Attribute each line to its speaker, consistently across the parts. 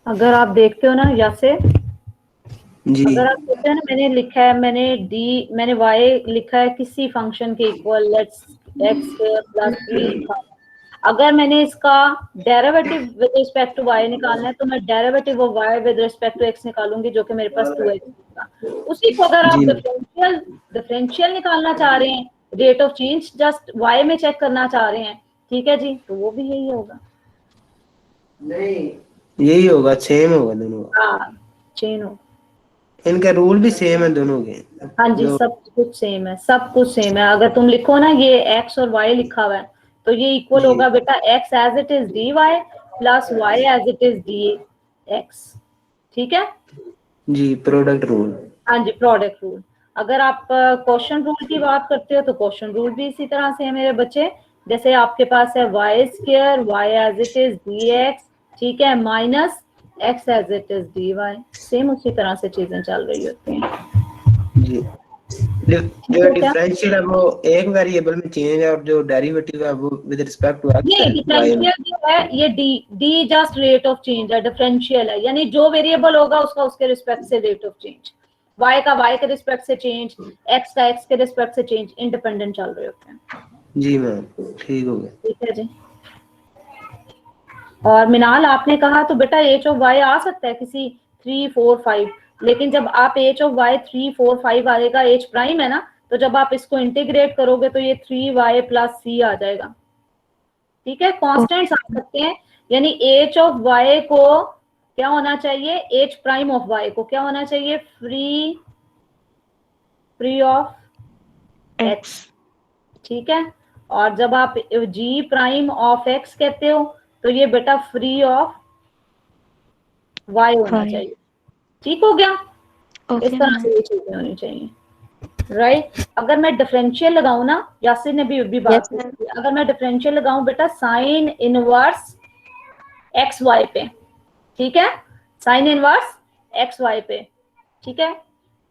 Speaker 1: अगर आप देखते हो ना यासे,
Speaker 2: जी
Speaker 1: अगर आप देखते हैं ना, मैंने लिखा है, मैंने y लिखा है किसी फंक्शन के इक्वल, लेट्स x प्लस 3। अगर मैंने इसका derivative with respect to y निकालना है तो मैं derivative of y with respect to x निकालूंगी, जो कि मेरे पास 2x होगा। उसी को अगर आप
Speaker 2: जी
Speaker 1: डिफरेंशियल निकालना चाह रहे हैं, rate of change just y में चेक करना चाह रहे हैं, ठीक है जी, तो वो भी यही होगा।
Speaker 2: नहीं, यही होगा, सेम होगा दोनों का।
Speaker 1: हाँ, चेन होगा।
Speaker 2: इनका रूल भी सेम है दोनों के।
Speaker 1: हाँ जी,
Speaker 2: जो
Speaker 1: सब कुछ सेम है, सब कुछ सेम है। अगर तुम लिखो ना ये x और y लिखा हुआ है, तो ये इक्वल
Speaker 2: जी
Speaker 1: होगा बेटा x as it is dy plus y as it is dx। ठीक है।
Speaker 2: जी, प्रोडक्ट रूल।
Speaker 1: हाँ जी, प्रोडक्ट रूल। अगर आप क्वेश्चन रूल की बात करते हो तो क्वेश्चन रूल भी इसी तरह से है मेरे बच्चे। जैसे आपके पास है y square y as it is d x, ठीक है, minus x as it is d y. Same उसी तरह से चीजें चल रही होती हैं।
Speaker 2: जी,
Speaker 1: ठीक
Speaker 2: जो
Speaker 1: है क्या?
Speaker 2: डिफरेंशियल है वो एक वेरिएबल में चेंज है, और जो डेरिवेटिव है वो विद रिस्पेक्ट टू एक्स
Speaker 1: ये
Speaker 2: है, वाई।
Speaker 1: डिफरेंशियल जो है ये D just rate of change है, डिफरेंशियल है, यानी जो वेरिएबल होगा उसका उसके रिस्पेक्ट से रेट ऑफ चेंज, y का y के रिस्पेक्ट से चेंज, x का x के रिस्पेक्ट से चेंज, इंडिपेंडेंट चल रहे होते हैं।
Speaker 2: जी मैम, ठीक हो गया।
Speaker 1: ठीक है जी। और मिनाल आपने कहा तो बेटा एच ऑफ वाई आ सकता है किसी 3 4 5, लेकिन जब आप एच ऑफ वाई 3 4 5 आएगा, एच प्राइम है ना, तो जब आप इसको इंटीग्रेट करोगे तो ये 3y प्लस सी आ जाएगा। ठीक है, कॉन्स्टेंट्स आ सकते हैं, यानी एच ऑफ वाई को क्या होना चाहिए, एच प्राइम ऑफ वाई को क्या होना चाहिए, फ्री ऑफ एक्स। ठीक है। और जब आप जी प्राइम ऑफ एक्स कहते हो तो ये बेटा फ्री ऑफ वाई होना चाहिए। ठीक हो गया। इस तरह से ये चीजें होनी चाहिए, राइट। अगर मैं डिफरेंशियल लगाऊं ना, यासिर ने भी बात की, अगर मैं डिफरेंशियल लगाऊं बेटा साइन इनवर्स एक्स वाई पे, ठीक है, साइन इनवर्स एक्स वाई पे, ठीक है,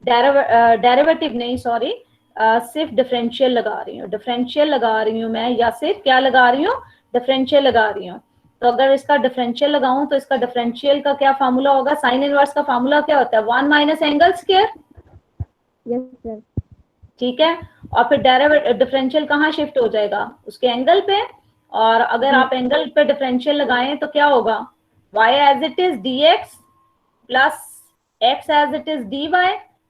Speaker 1: डेरिवेटिव नहीं, सॉरी, सिर्फ डिफरेंशियल लगा रही हूँ, डिफरेंशियल लगा रही हूँ मैं, या सिर्फ क्या लगा रही हूँ, डिफरेंशियल लगा रही हूँ। तो अगर इसका डिफरेंशियल लगाऊं तो इसका डिफरेंशियल का क्या फार्मूला होगा, साइन इनवर्स का फार्मूला क्या होता है, 1 minus angle square.
Speaker 3: Yes sir.
Speaker 1: ठीक है। और फिर डिफरेंशियल कहाँ शिफ्ट हो जाएगा, उसके एंगल पे। और अगर आप एंगल पे डिफरेंशियल लगाएं तो क्या होगा, y as it is dx plus x as it is dy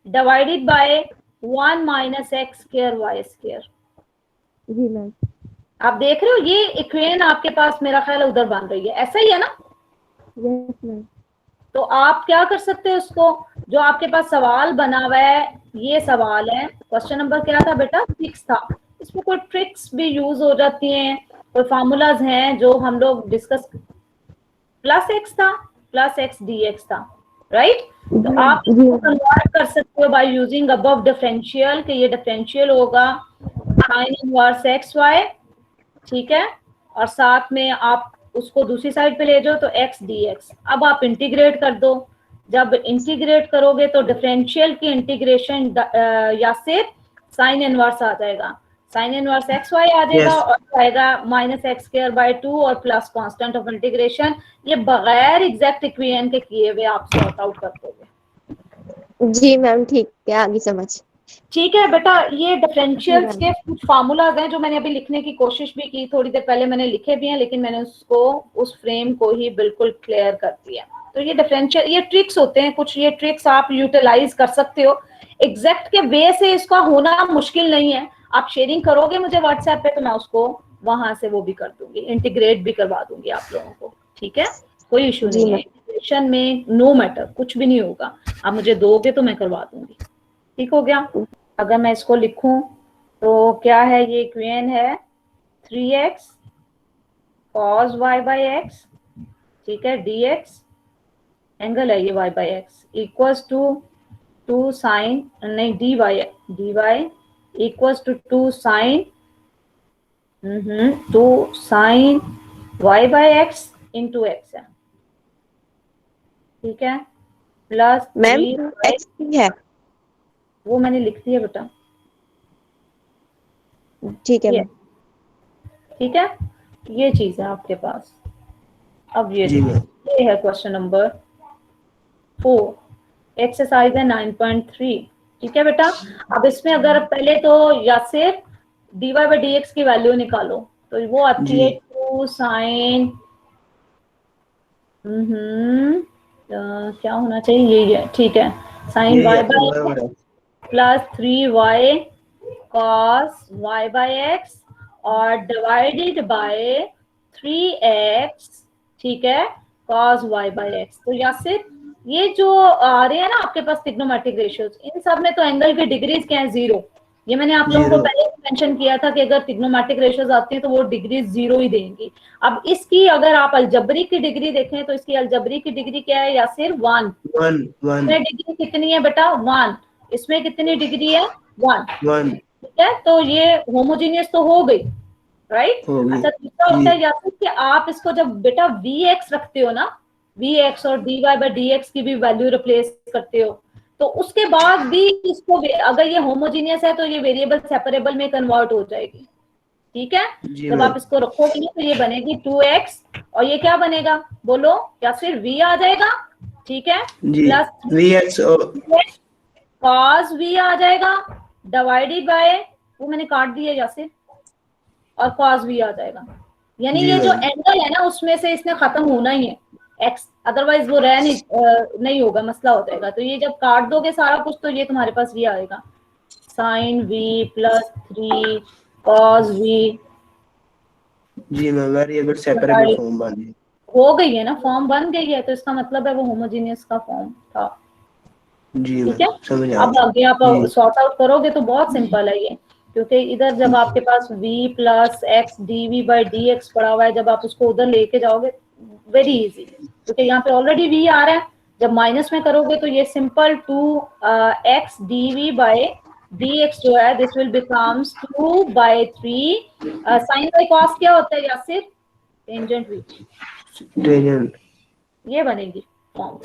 Speaker 1: divided by 1 minus x square y square.
Speaker 3: जी मैम।
Speaker 1: आप देख रहे हो ये इक्वेशन आपके पास मेरा ख्याल उधर बन रही है, ऐसा ही है ना।
Speaker 3: Yes ma'am.
Speaker 1: तो आप क्या कर सकते हो, उसको जो आपके पास सवाल बना हुआ है, ये सवाल है, क्वेश्चन नंबर क्या था बेटा, 6 था, इसमें कोई ट्रिक्स भी यूज हो जाती हैं, कोई फार्मूलाज हैं जो हम लोग डिस्कस, प्लस एक्स था, प्लस एक्स डी एक्स था, राइट। तो आप इसको कन्वर्ट कर सकते हो बाय यूजिंग अबव डिफरेंशियल, कि ये डिफरेंशियल होगा साइन इनवर्स एक्स वाई, ठीक है, और साथ में आप उसको दूसरी साइड पे ले जाओ तो x dx। अब आप इंटीग्रेट कर दो, जब इंटीग्रेट करोगे तो डिफरेंशियल की इंटीग्रेशन या सिर्फ साइन इनवर्स आ जाएगा, साइन इनवर्स एक्स वाई आ जाएगा,
Speaker 2: यस
Speaker 1: और आएगा माइनस एक्स स्क्वायर बाय 2 और प्लस कांस्टेंट ऑफ इंटीग्रेशन। ये बगैर एग्जैक्ट इक्वेशन के किए हुए आप सॉर्ट आउट कर दोगे।
Speaker 3: जी मैम, ठीक है, आगे समझ।
Speaker 1: ठीक है बेटा, ये डिफरेंशियल्स के कुछ फार्मूलाज हैं जो मैंने अभी लिखने की कोशिश भी की, थोड़ी देर पहले मैंने लिखे भी हैं, लेकिन मैंने उसको उस फ्रेम को ही बिल्कुल क्लियर कर दिया। तो ये डिफरेंशियल, ये ट्रिक्स होते हैं कुछ, ये ट्रिक्स आप यूटिलाइज कर सकते हो, एग्जैक्ट के वे से इसका होना मुश्किल नहीं है। आप शेयरिंग करोगे मुझे व्हाट्सएप पे तो मैं उसको वहां से वो भी कर दूंगी, इंटीग्रेट भी करवा दूंगी आप लोगों को, ठीक है, कोई इशू
Speaker 3: जी
Speaker 1: नहीं है।
Speaker 3: मैम।
Speaker 1: इंटीग्रेशन में नो मैटर, कुछ भी नहीं होगा, आप मुझे दोगे तो मैं करवा दूंगी। ठीक हो गया। अगर मैं इसको लिखूं तो क्या है, ये इक्वेशन है 3x cos y by x, ठीक है, dx एंगल है ये y by x equals to 2 sine, नहीं dy equals to 2 sine 2 sine y by x into x है, ठीक है, प्लस
Speaker 3: मैम
Speaker 1: 3y,
Speaker 3: एक्स की है।
Speaker 1: वो मैंने लिख दिया बेटा,
Speaker 3: ठीक है
Speaker 1: ये
Speaker 3: मैम।
Speaker 1: ठीक है, ये चीज है आपके पास। अब ये
Speaker 2: जी मैम।
Speaker 1: देखो, ये है क्वेश्चन नंबर 4, एक्सरसाइज है 9.3। ठीक है बेटा, अब इसमें अगर पहले तो Yasir dy by d x की वैल्यू निकालो, तो वो आती है 2 साइन क्या होना चाहिए, यही है, ठीक है, sine y by plus 3y cos y by x और डिवाइडेड बाय 3x, ठीक है, cos y बाई एक्स। तो यासिर ये जो आ रहे हैं ना आपके पास ट्रिग्नोमेट्रिक रेशियोज, इन सब में तो एंगल की डिग्रीज क्या है, 0। ये मैंने आप लोगों को पहले मेंशन किया था कि अगर ट्रिग्नोमेट्रिक रेशियोज आती हैं तो वो डिग्री 0 ही देंगी। अब इसकी अगर आप अलजबरी की डिग्री देखें तो इसकी अलजबरी की डिग्री क्या है यासिर, 1। इसमें डिग्री कितनी है बेटा, 1। इसमें कितनी डिग्री है, 1। ठीक है, तो ये होमोजीनियस तो हो गई, राइट। अच्छा, दूसरा होता है यासिर कि आप इसको जब बेटा vx रखते हो ना, vx और dy बाई dx की भी वैल्यू रिप्लेस करते हो, तो उसके बाद भी इसको अगर ये होमोजीनियस है तो ये वेरिएबल सेपरेबल में कन्वर्ट हो जाएगी। ठीक है, जब आप इसको रखोगे तो ये बनेगी 2x और ये क्या बनेगा, बोलो, या फिर v आ जाएगा, ठीक है, प्लस
Speaker 2: vx
Speaker 1: cos v आ जाएगा डिवाइडेड बाय, वो मैंने काट दिया यासिर, और cos v आ जाएगा। यानी ये जो एंगल है ना उसमें से इसने खत्म होना ही है x, अदरवाइज वो रह नहीं होगा, मसला हो जाएगा। तो ये जब काट दोगे सारा कुछ तो ये तुम्हारे पास ये आएगा, sine v plus 3 cos v।
Speaker 2: जी मैम, वेरिएबल सेपरेबल फॉर्म बन गई, हो
Speaker 1: गई है ना, फॉर्म बन गई है, तो इसका मतलब है वो होमोजीनियस का फॉर्म था।
Speaker 2: जी
Speaker 1: ठीक है, अब आगे आप सॉर्ट आउट करोगे तो बहुत सिंपल है ये, क्योंकि इधर जब आपके पास v plus x d v by d x पड़ा हुआ है, जब आप उसको उधर लेके जाओगे वेरी इजी, क्योंकि यहाँ पे ऑलरेडी v आ रहा है। जब माइनस में करोगे तो ये simple 2x dv by dx जो है this will becomes 2 by 3 sine by cos क्या होता है यासिर, टेंजेंट v, ये बनेगी फॉर्म।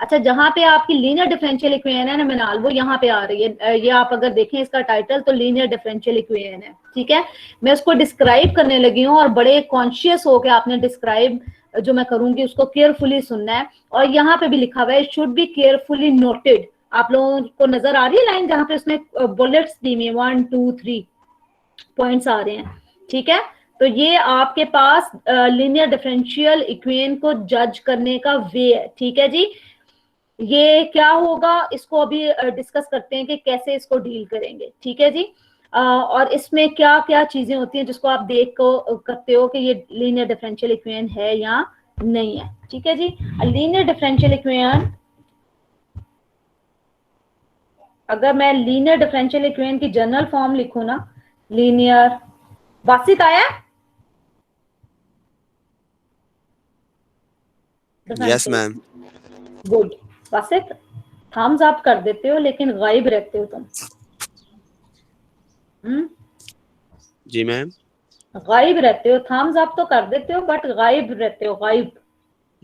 Speaker 1: अच्छा, जहां पे आपकी लीनियर डिफरेंशियल इक्वेशन है ना मिनाल, वो यहाँ पे आ रही है, ये आप अगर देखें इसका टाइटल तो लीनियर डिफरेंशियल इक्वेशन है। ठीक है, मैं उसको डिस्क्राइब करने लगी हूँ और बड़े कॉन्शियस हो के आपने डिस्क्राइब जो मैं करूंगी उसको केयरफुली सुनना है, और यहाँ पे भी लिखा हुआ है शुड बी केयरफुली नोटेड। आप लोगों को नजर आ रही है लाइन जहाँ पे उसने बुलेट्स दी हुई 1 2 3 पॉइंट्स आ रहे हैं। ठीक है, तो ये आपके पास लीनियर डिफरेंशियल इक्वेशन को जज करने का वे है। ठीक है जी, ये क्या होगा इसको अभी डिस्कस करते हैं कि कैसे इसको डील करेंगे। ठीक है जी, और इसमें क्या क्या चीजें होती हैं जिसको आप देख को करते हो कि ये लीनियर डिफरेंशियल इक्वेशन है या नहीं है। ठीक है जी, लीनियर डिफरेंशियल इक्वेशन, अगर मैं लीनियर डिफरेंशियल इक्वेशन की जनरल फॉर्म लिखूं ना, लीनियर, बासित आया,
Speaker 4: yes ma'am,
Speaker 1: good. Basit thumbs up कर देते हो लेकिन गायब रहते हो तुम।
Speaker 4: जी मैम,
Speaker 1: गायब रहते हो, थम्स अप तो कर देते हो बट गायब रहते हो, गायब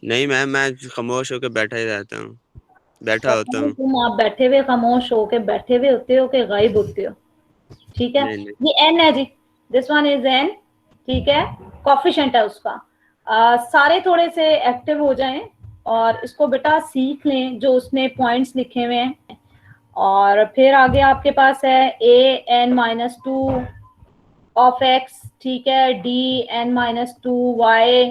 Speaker 4: नहीं मैम, मैं खामोश होकर बैठा ही रहता हूँ, बैठा होता हूँ।
Speaker 1: तुम आप बैठे हुए खामोश होके बैठे हुए होते हो कि गायब होते हो। ठीक है, ये एन है जी, दिस वन इज एन। ठीक है, कोफिशिएंट है उसका। सारे थोड़े से एक्टिव हो जाएं और इसको बेटा सीख लें जो उसने पॉइंट्स लिखे हुए हैं। और फिर आगे आपके पास है a n minus 2 of x, ठीक है, d n minus 2 y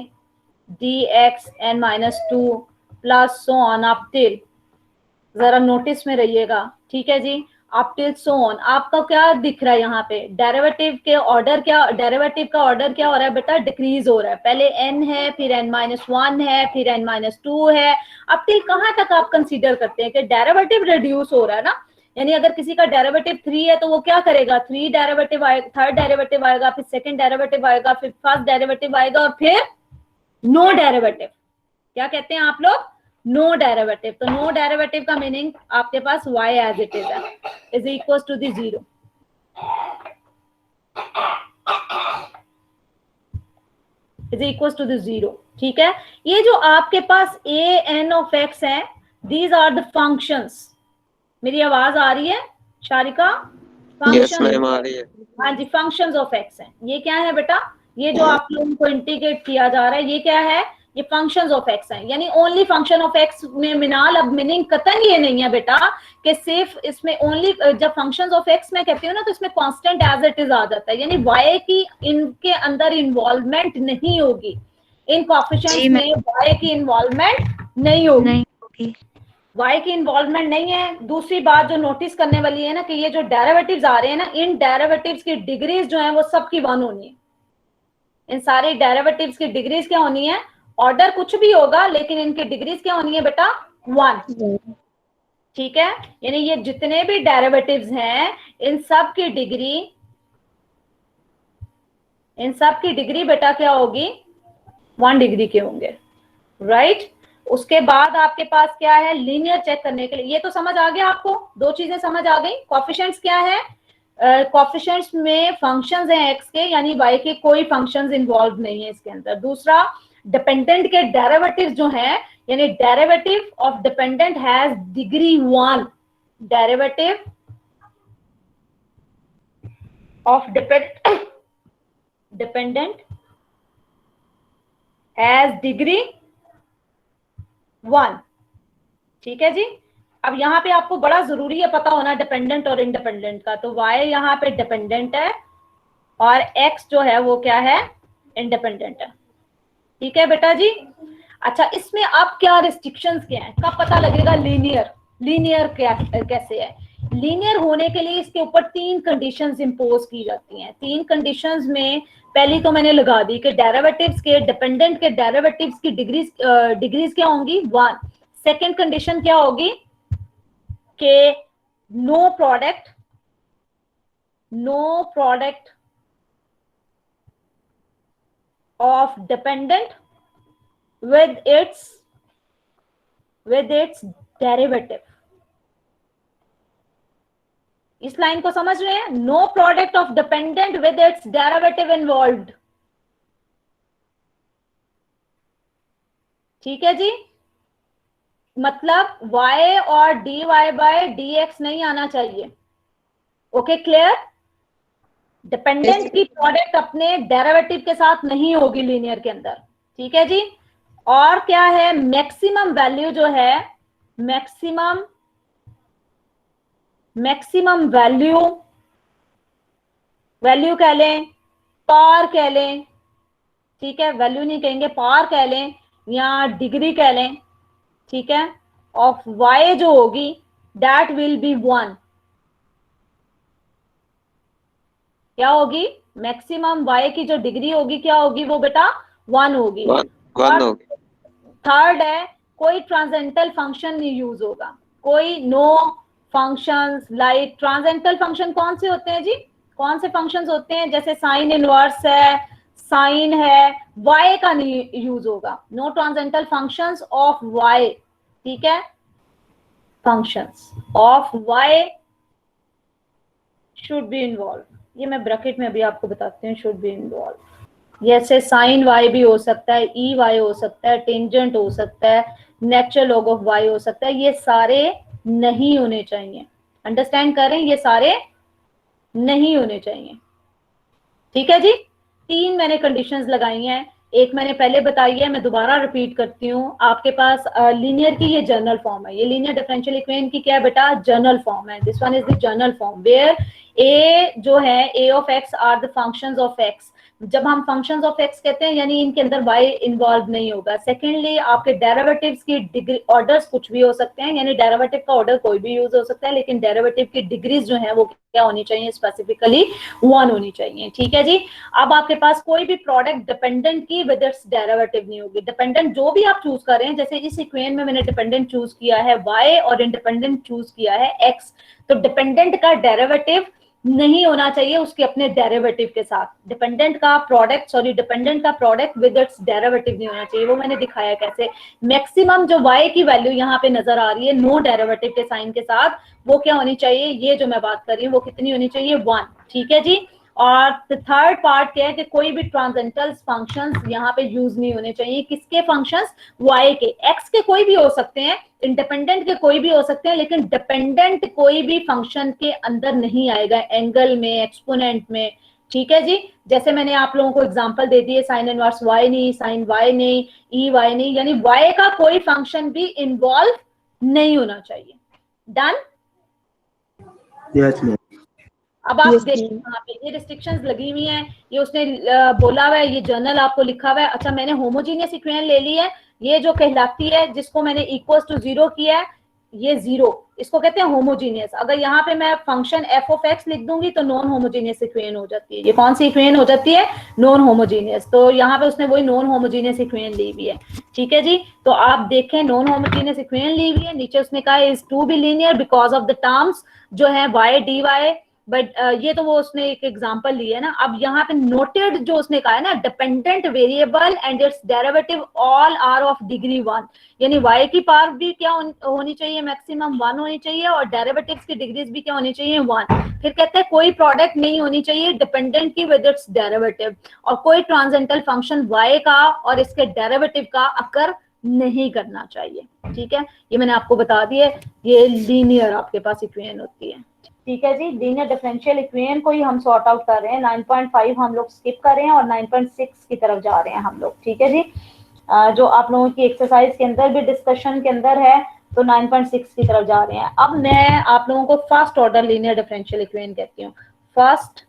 Speaker 1: d x n minus 2 plus so on up till, जरा नोटिस में रहिएगा। ठीक है जी, अप टिल सो ऑन। आपका क्या दिख रहा है यहाँ पे, डेरिवेटिव के ऑर्डर क्या, डेरिवेटिव का ऑर्डर क्या हो रहा है बेटा, डिक्रीज हो रहा है। पहले n है, फिर n-1 है, फिर n-2 है। अप टिल कहाँ तक आप कंसीडर करते हैं कि डेरिवेटिव रिड्यूस हो रहा है ना, यानी अगर किसी का डेरिवेटिव 3 है तो वो क्या करेगा, 3 डेरिवेटिव आएगा, थर्ड डेरिवेटिव आएगा, फिर सेकंड डेरिवेटिव आएगा, फिर फर्स्ट डेरिवेटिव आएगा और फिर नो डेरिवेटिव। क्या कहते हैं आप लोग, नो डेरिवेटिव। तो नो डेरिवेटिव का मीनिंग आपके पास y एज इट इज है is equal to the 0, is equal to the 0। ठीक है, ये जो आपके पास a n ऑफ x है, दीज आर द फंक्शंस। मेरी आवाज आ रही है शारिका?
Speaker 5: यस मैम आ रही है।
Speaker 1: हाँ जी, फंक्शंस ऑफ x है। ये क्या है बेटा, ये जो आप लोगों को इंटीग्रेट किया जा रहा है ये क्या है, ये फंक्शंस ऑफ एक्स हैं, यानी ओनली फंक्शन ऑफ एक्स में मिनाल अब मीनिंग कतई ये नहीं है बेटा कि सिर्फ इसमें ओनली, जब फंक्शंस ऑफ एक्स में कहती हूँ ना तो इसमें कांस्टेंट एज इट इज आ जाता है, यानी वाई की इनके अंदर इन्वॉल्वमेंट नहीं होगी, इन कोएफिशिएंट्स में वाई की इन्वॉल्वमेंट नहीं होगी, वाई की इन्वॉल्वमेंट नहीं है। दूसरी बात जो नोटिस करने वाली है ना कि ये जो डेरिवेटिव्स आ रहे हैं ना, इन डेरिवेटिव्स की डिग्रीज जो है वो सबकी 1 होनी है, इन सारे डेरिवेटिव्स की डिग्रीज क्या होनी है, ऑर्डर कुछ भी होगा लेकिन इनकी डिग्रीज क्या होनी है बेटा 1, ठीक है। यानी ये जितने भी डेरिवेटिव्स हैं इन सब की डिग्री बेटा क्या होगी 1 डिग्री के होंगे, राइट। उसके बाद आपके पास क्या है, लीनियर चेक करने के लिए, ये तो समझ आ गया आपको, 2 चीजें समझ आ गई। कोएफिशिएंट्स क्या है, कोएफिशिएंट्स में फंक्शंस हैं एक्स के, यानी वाई के कोई फंक्शंस इन्वॉल्व नहीं है इसके अंदर। दूसरा, डिपेंडेंट के डेरिवेटिव जो हैं, यानी derivative of dependent has degree 1, derivative of dependent has degree 1, ठीक है जी। अब यहाँ पे आपको बड़ा जरूरी है पता होना डिपेंडेंट और इंडिपेंडेंट का, तो y यहाँ पे डिपेंडेंट है और x जो है वो क्या है, इंडिपेंडेंट है, ठीक है बेटा जी। अच्छा, इसमें अब क्या रिस्ट्रिक्शंस क्या है, कब पता लगेगा लीनियर क्या कैसे है। लीनियर होने के लिए इसके ऊपर 3 कंडीशंस इंपोज की जाती हैं। 3 कंडीशंस में पहली तो मैंने लगा दी कि डेरिवेटिव्स के, डिपेंडेंट के डेरिवेटिव्स की डिग्रीज क्या होंगी 1। सेकंड कंडीशन क्या होगी कि no product of dependent with its derivative. इस लाइन को समझ रहे हैं, no product of dependent with its derivative involved, ठीक है जी। मतलब y और dy बाय dx नहीं आना चाहिए, ओके क्लियर। डिपेंडेंट की प्रोडक्ट अपने डेरिवेटिव के साथ नहीं होगी लीनियर के अंदर, ठीक है जी। और क्या है, मैक्सिमम वैल्यू जो है, मैक्सिमम वैल्यू कह लें, पावर कह लें, ठीक है, वैल्यू नहीं कहेंगे, पावर कह लें या डिग्री कह लें, ठीक है, ऑफ y जो होगी दैट विल बी 1। क्या होगी, मैक्सिमम y की जो डिग्री होगी क्या होगी वो बेटा 1 होगी। थर्ड है, कोई ट्रांसेंडेंटल फंक्शन नहीं यूज होगा, कोई no functions like transcendental function कौन से होते हैं जी, कौन से फंक्शंस होते हैं, जैसे साइन इनवर्स है, साइन है, y का नहीं यूज होगा, no transcendental functions of y, ठीक है, functions of y should be involve. ये मैं ब्रैकेट में अभी आपको बताती हूँ, शुड बी इन्वॉल्व। जैसे साइन y भी हो सकता है, ई वाई हो सकता है, टेंजेंट हो सकता है, नेचुरल लॉग ऑफ y हो सकता है, ये सारे नहीं होने चाहिए। अंडरस्टैंड करें, ये सारे नहीं होने चाहिए, ठीक है जी। 3 मैंने कंडीशंस लगाई हैं, एक मैंने पहले बताई है, मैं दोबारा रिपीट करती हूँ। आपके पास लीनियर की ये जनरल फॉर्म है, ये लीनियर डिफरेंशियल इक्वेशन की क्या है बेटा, जनरल फॉर्म है। This one is the general form where a जो है a of x are the functions of x। जब हम फंक्शंस ऑफ x कहते हैं यानी इनके अंदर y इन्वॉल्व नहीं होगा। सेकेंडली, आपके डेरिवेटिव्स की डिग्री ऑर्डर्स कुछ भी हो सकते हैं, यानी डेरिवेटिव का ऑर्डर कोई भी यूज हो सकता है, लेकिन डेरिवेटिव की डिग्रीज जो है वो क्या होनी चाहिए, स्पेसिफिकली 1 होनी चाहिए, ठीक है जी। अब आपके पास कोई भी प्रोडक्ट डिपेंडेंट की विद इट्स डेरिवेटिव नहीं होगी। डिपेंडेंट जो भी आप चूज कर रहे हैं, जैसे इस इक्वेशन में मैंने डिपेंडेंट चूज किया है y और इंडिपेंडेंट चूज किया है x, तो डिपेंडेंट का डेरिवेटिव नहीं होना चाहिए उसके अपने डेरिवेटिव के साथ। डिपेंडेंट का प्रोडक्ट विद इट्स डेरिवेटिव नहीं होना चाहिए। वो मैंने दिखाया कैसे। मैक्सिमम जो y की वैल्यू यहाँ पे नजर आ रही है नो डेरिवेटिव के साइन के साथ, वो क्या होनी चाहिए, ये जो मैं बात कर रही हूँ वो कितनी होनी चाहिए, 1, ठीक है जी। और थर्ड पार्ट क्या है कि कोई भी ट्रांसेंडेंटल फंक्शंस यहाँ पे यूज नहीं होने चाहिए। किसके फंक्शंस, y के, x के कोई भी हो सकते हैं, इंडिपेंडेंट के कोई भी हो सकते हैं, लेकिन डिपेंडेंट कोई भी फंक्शन के अंदर नहीं आएगा, एंगल में, एक्सपोनेंट में, ठीक है जी। जैसे मैंने आप लोगों को एग्जांपल दे दिए, साइन इनवर्स y नहीं, साइन y नहीं, ई वाई नहीं, यानी y का कोई फंक्शन भी इन्वॉल्व नहीं होना चाहिए। डन।
Speaker 2: Yes ma'am.
Speaker 1: अब आप
Speaker 3: Yes,
Speaker 1: देखिए
Speaker 3: ma'am.
Speaker 1: यहाँ पे ये रिस्ट्रिक्शंस लगी हुई हैं, ये उसने बोला हुआ है, ये जर्नल आपको लिखा हुआ है। अच्छा, मैंने होमोजीनियस इक्वेशन ले ली है, ये जो कहलाती है जिसको मैंने इक्वल्स टू 0 किया है, ये 0, इसको कहते हैं होमोजीनियस। अगर यहाँ पे मैं फंक्शन एफ ऑफ एक्स लिख दूंगी तो नॉन होमोजीनियस इक्वेशन हो जाती है। ये कौन सी इक्वेशन हो जाती है? Non homogeneous. तो यहाँ पे उसने वही नॉन होमोजीनियस इक्वेशन ली हुई है। ठीक है जी। तो आप देखें, नॉन होमोजीनियस इक्वेशन ली हुई है, नीचे उसने कहा is to be linear because of the terms जो है वाई डी वाई, बट ये तो वो उसने एक एग्जांपल ली है ना। अब यहाँ पे नोटेड जो उसने कहा है ना, dependent variable and its derivative all are of degree 1, यानी y की पावर भी क्या होनी चाहिए? मैक्सिमम 1 होनी चाहिए, और डेरिवेटिव्स की डिग्रीज भी क्या होनी चाहिए? 1। फिर कहते हैं कोई प्रोडक्ट नहीं होनी चाहिए डिपेंडेंट की विद इट्स डेरिवेटिव, और कोई ट्रांसेंडेंटल फंक्शन y का और इसके डेरिवेटिव का अकर नहीं करना चाहिए। ठीक है, ये मैंने आपको बता दिया, ये लीनियर आपके पास इक्वेशन होती है। ठीक है जी। लीनियर डिफरेंशियल इक्वेशन को ही हम सॉर्ट आउट कर रहे हैं। 9.5 हम लोग स्किप कर रहे हैं और 9.6 की तरफ जा रहे हैं हम लोग। ठीक है जी। जो आप लोगों की एक्सरसाइज के अंदर भी डिस्कशन के अंदर है, तो 9.6 की तरफ जा रहे हैं। अब मैं आप लोगों को first order linear differential equation कहती हूँ। First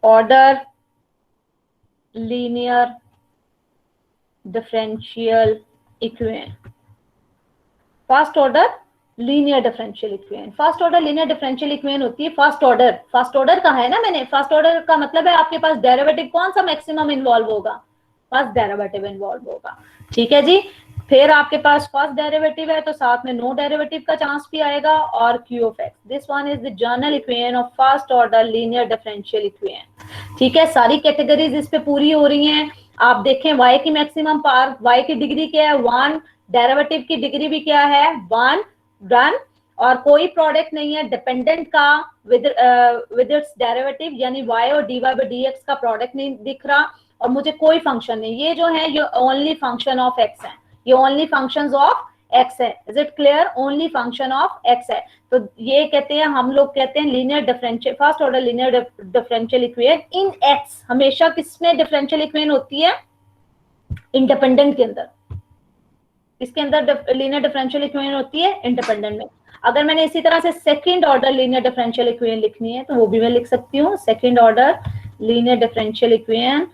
Speaker 1: order linear differential equation, first order linear differential equation. First order linear differential equation होती है फर्स्ट ऑर्डर। फर्स्ट ऑर्डर का है ना मैंने, फर्स्ट ऑर्डर का मतलब है आपके पास डेरिवेटिव कौन सा मैक्सिमम इन्वॉल्व होगा? फर्स्ट डेरिवेटिव इन्वॉल्व होगा। ठीक है जी। फिर आपके पास फर्स्ट डेरिवेटिव है तो साथ में नो डेरिवेटिव का चांस भी आएगा, और Q of x. This one is the general equation of first order linear differential equation. ठीक है, सारी कैटेगरीज इस पे पूरी हो रही हैं। आप देखें, y की मैक्सिमम पावर, y की डिग्री क्या है? 1, डेरिवेटिव की डिग्री भी क्या है? 1। डन। और कोई प्रोडक्ट नहीं है डिपेंडेंट का विद इट्स डेरिवेटिव, यानी y और dy by dx का प्रोडक्ट नहीं दिख रहा, और मुझे कोई फंक्शन नहीं। ये जो है ये ओनली फंक्शन ऑफ x है, ये ओनली फंक्शंस ऑफ x है। Is it clear? Only function of x है। तो ये कहते हैं, हम लोग कहते हैं linear differential, first order linear differential equation in x। हमेशा किसमें डिफरेंशियल इक्वेशन होती है? इंडिपेंडेंट के अंदर। इसके अंदर लीनियर डिफरेंशियल इक्वेशन होती है इंडिपेंडेंट में। अगर मैंने इसी तरह से second order linear differential equation लिखनी है तो वो भी मैं लिख सकती हूँ, second order linear differential equation.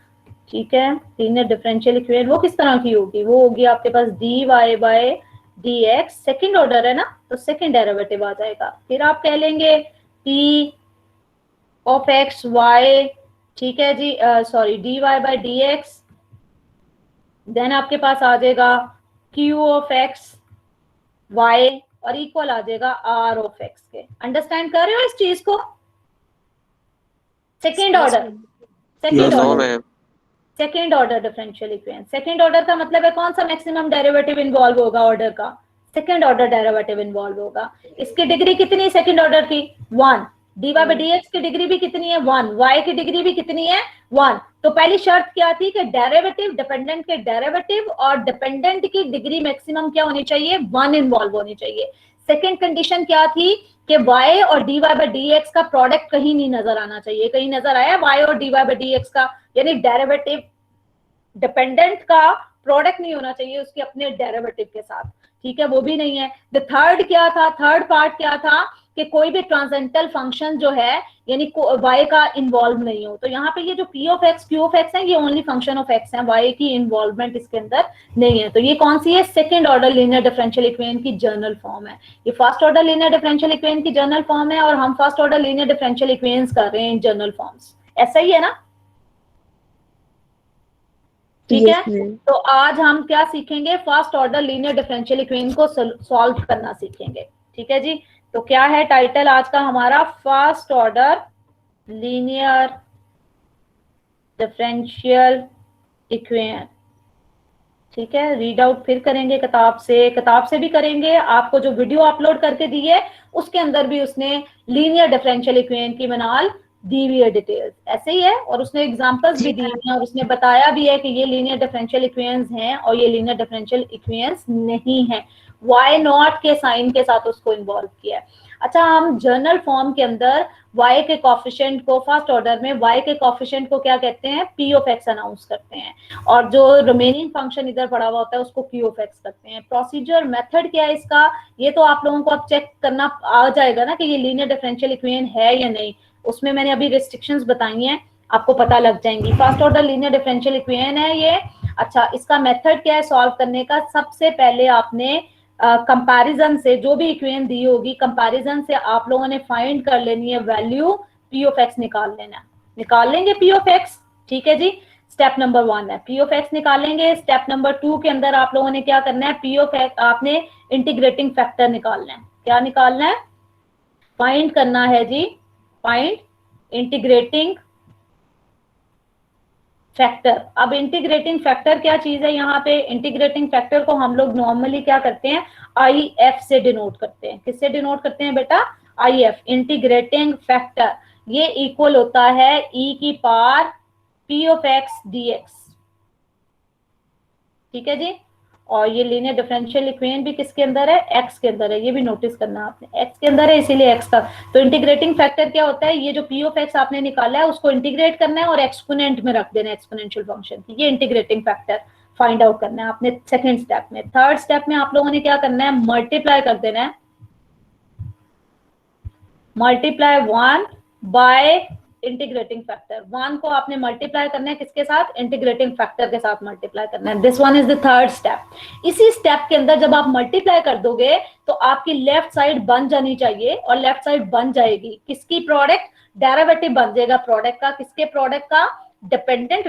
Speaker 1: ठीक है, लीनियर डिफरेंशियल इक्वेशन वो किस तरह की होगी? वो होगी आपके पास dy by dx, second order है ना, तो सेकंड डेरिवेटिव आ जाएगा। फिर आप कह लेंगे p ऑफ x y, ठीक है जी, sorry dy by dx, then आपके पास आ जाएगा q ऑफ x y, और इक्वल आ जाएगा r ऑफ x के। अंडरस्टैंड कर रहे हो इस चीज को? Second order, second
Speaker 5: no
Speaker 1: order,
Speaker 5: ma'am.
Speaker 1: Second order differential equation. Second order का मतलब है कौन सा मैक्सिमम डेरिवेटिव इन्वॉल्व होगा? ऑर्डर का सेकेंड ऑर्डर डेरिवेटिव इन्वॉल्व होगा। इसकी डिग्री कितनी? सेकेंड ऑर्डर की 1। dy by dx की डिग्री भी कितनी है? 1। y की डिग्री भी कितनी है? 1। तो पहली शर्त क्या थी कि डेरिवेटिव, डिपेंडेंट के डेरिवेटिव और डिपेंडेंट की डिग्री मैक्सिमम क्या होनी चाहिए? 1 इन्वॉल्व होनी चाहिए। सेकेंड कंडीशन क्या थी कि y और dy by dx का प्रोडक्ट कहीं नहीं नजर आना चाहिए। कहीं नजर आया y और dy by dx का, यानी डेरिवेटिव डिपेंडेंट का प्रोडक्ट नहीं होना चाहिए उसके अपने डेरिवेटिव के साथ। ठीक है, वो भी नहीं है। द थर्ड क्या था? थर्ड पार्ट क्या था कि कोई भी ट्रांसेंडेंटल फंक्शन जो है यानी y का इन्वॉल्व नहीं हो। तो यहाँ पे ये जो p of x, q of x है, ये ओनली फंक्शन ऑफ x है, y की इन्वॉल्वमेंट इसके अंदर नहीं है। तो ये कौन सी है? Second order linear differential equation की जर्नल फॉर्म है। ये first order linear differential equation की जर्नल फॉर्म है, और हम first order linear differential equations कर रहे हैं इन जर्नल फॉर्म्स। ऐसा ही है ना? ठीक
Speaker 3: Yes,
Speaker 1: है,
Speaker 3: ma'am.
Speaker 1: तो आज हम क्या सीखेंगे? First order linear differential equation को सॉल्व करना सीखेंगे। ठीक है जी। तो क्या है टाइटल आज का हमारा? First order linear differential equation. ठीक है, रीड आउट फिर करेंगे किताब से भी करेंगे। आपको जो वीडियो अपलोड करके दी है उसके अंदर भी उसने लीनियर डिफरेंशियल इक्वेशन की मिसाल दी हुई है डिटेल्स, ऐसे ही है। और उसने एग्जांपल्स भी दी हुई हैं और उसने बताया भी है कि ये लीनियर डिफरेंशियल इक्वेशंस हैं और ये लीनियर डिफरेंशियल इक्वेशंस नहीं है। वाई नॉट के साइन के साथ उसको इन्वॉल्व किया है। अच्छा, हम जर्नल फॉर्म के अंदर y के कोफिशिएंट को फर्स्ट ऑर्डर में y के कोफिशिएंट को क्या कहते हैं, p ऑफ x अनाउंस करते हैं, और जो रिमेनिंग फंक्शन इधर पड़ा हुआ होता है उसको q ऑफ x करते हैं। प्रोसीजर मेथड क्या है इसका, ये तो आप लोगों को अब चेक करना आ जाएगा ना कि ये लीनियर डिफरेंशियल इक्वेशन है या नहीं। उसमें मैंने अभी रिस्ट्रिक्शंस बताई हैं, आपको पता लग जाएंगी। First order linear differential equation है ये। अच्छा, इसका मेथड क्या है सॉल्व करने का, सबसे पहले आपने कंपैरिजन से जो भी इक्वेशन दी होगी, कंपैरिजन से आप लोगों ने फाइंड कर लेनी है वैल्यू p ऑफ x निकाल लेना, निकाल लेंगे p ऑफ x, ठीक है जी। स्टेप नंबर 1 है p ऑफ x निकालेंगे। स्टेप नंबर 2 के अंदर आप लोगों ने क्या करना है, p ऑफ x आपने इंटीग्रेटिंग फैक्टर निकालना है। क्या निकालना है, फाइंड करना है जी, फाइंड इंटीग्रेटिंग फैक्टर। अब इंटीग्रेटिंग फैक्टर क्या चीज है, यहाँ पे इंटीग्रेटिंग फैक्टर को हम लोग नॉर्मली क्या करते हैं, IF से डिनोट करते हैं। किससे डिनोट करते हैं बेटा, IF, इंटीग्रेटिंग फैक्टर। ये इक्वल होता है e की power p of x dx, ठीक है जी। और ये लीनियर डिफरेंशियल इक्वेशन भी किसके अंदर है, x के अंदर है, ये भी नोटिस करना आपने, x के अंदर है इसीलिए x का। तो इंटीग्रेटिंग फैक्टर क्या होता है, ये जो p ऑफ x आपने निकाला है उसको इंटीग्रेट करना है और एक्सपोनेंट में रख देना है, एक्सपोनेंशियल फंक्शन की। ये इंटीग्रेटिंग फैक्टर फाइंड आउट करना है आपने सेकंड स्टेप में। थर्ड स्टेप में आप लोगों ने क्या करना है, मल्टीप्लाई कर देना है, मल्टीप्लाई 1 बाय इंटीग्रेटिंग फैक्टर। 1 को आपने मल्टीप्लाई करना है किसके साथ, इंटीग्रेटिंग फैक्टर के साथ मल्टीप्लाई करना है। This one is the third step. इसी स्टेप के अंदर जब आप मल्टीप्लाई कर दोगे तो आपकी लेफ्ट साइड बन जानी चाहिए, और लेफ्ट साइड बन जाएगी किसकी, प्रोडक्ट, डेरिवेटिव बन जाएगा प्रोडक्ट का। किसके प्रोडक्ट का, dependent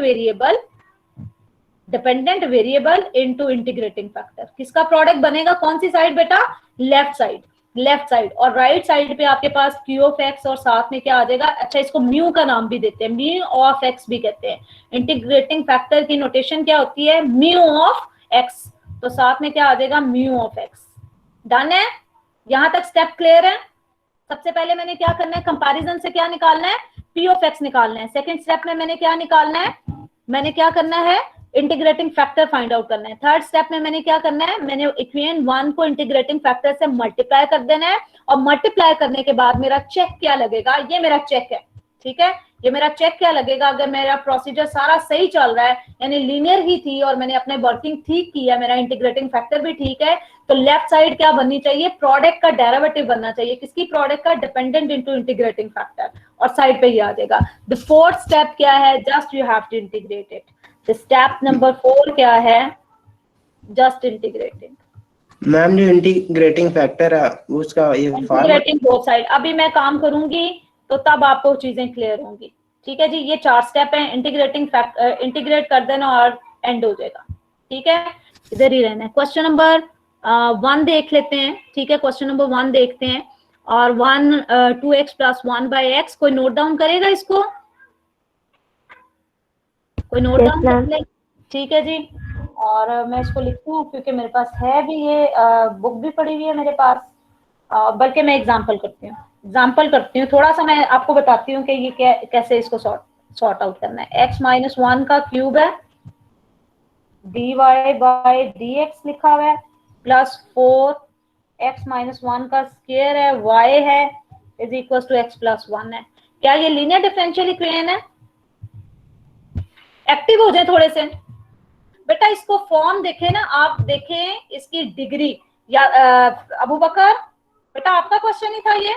Speaker 1: variable into integrating factor. किसका प्रोडक्ट बनेगा, कौन सी साइड बेटा, लेफ्ट साइड, लेफ्ट साइड। और राइट साइड पे आपके पास q ऑफ x और साथ में क्या आ जाएगा, अच्छा इसको म्यू का नाम भी देते हैं, म्यू ऑफ x भी कहते हैं। इंटीग्रेटिंग फैक्टर की नोटेशन क्या होती है, म्यू ऑफ x, तो साथ में क्या आ जाएगा, म्यू ऑफ x। डन है, यहां तक स्टेप क्लियर है। सबसे पहले मैंने क्या करना है, कंपैरिजन से क्या निकालना है, p ऑफ x निकालना है। सेकंड स्टेप में मैंने क्या निकालना है, मैंने क्या करना है, इंटीग्रेटिंग फैक्टर फाइंड आउट करना है। थर्ड स्टेप में मैंने क्या करना है, मैंने इक्वेशन 1 को इंटीग्रेटिंग फैक्टर से मल्टीप्लाई कर देना है, और मल्टीप्लाई करने के बाद मेरा चेक क्या लगेगा, ये मेरा चेक है, ठीक है। ये मेरा चेक क्या लगेगा, अगर मेरा प्रोसीजर सारा सही चल रहा है, यानी लीनियर ही थी और मैंने अपने वर्किंग ठीक की है, मेरा इंटीग्रेटिंग फैक्टर भी ठीक है, तो लेफ्ट साइड क्या बननी चाहिए, प्रोडक्ट का डेरिवेटिव बनना चाहिए। किसकी, प्रोडक्ट का, डिपेंडेंट इनटू इंटीग्रेटिंग फैक्टर, और साइड पे ही आ जाएगा। द फोर्थ स्टेप क्या है, just you have to integrate it. Step number 4 क्या है, जस्ट इंटीग्रेटिंग।
Speaker 2: मैम जो इंटीग्रेटिंग फैक्टर है उसका ये
Speaker 1: इंटीग्रेटिंग बोथ साइड, अभी मैं काम करूंगी तो तब आपको चीजें क्लियर होंगी, ठीक है जी। ये 4 स्टेप है, इंटीग्रेट कर देना और एंड हो जाएगा, ठीक है। इधर ही रहना है। क्वेश्चन नंबर 1 देख लेते हैं, ठीक है। क्वेश्चन नंबर 1 देखते हैं, और 2x + 1 / x, कोई नोट डाउन करेगा इसको, कोई नोट डाउन कर ले, ठीक है जी। और मैं इसको लिखती हूँ क्योंकि मेरे पास है भी, ये बुक भी पड़ी हुई है मेरे पास, बल्कि मैं एग्जांपल करती हूँ, थोड़ा सा मैं आपको बताती हूँ कि ये कैसे इसको सॉर्ट आउट करना है। x - 1 का क्यूब है, dy/dx लिखा हुआ है, प्लस 4x - 1 का स्क्वायर है, y है, इज इक्वल टू x + 1 है। क्या ये लीनियर डिफरेंशियल इक्वेशन है? एक्टिव हो जाए थोड़े से बेटा, इसको फॉर्म देखें ना आप, देखें इसकी डिग्री, या अबू बकर बेटा आपका क्वेश्चन ही था ये,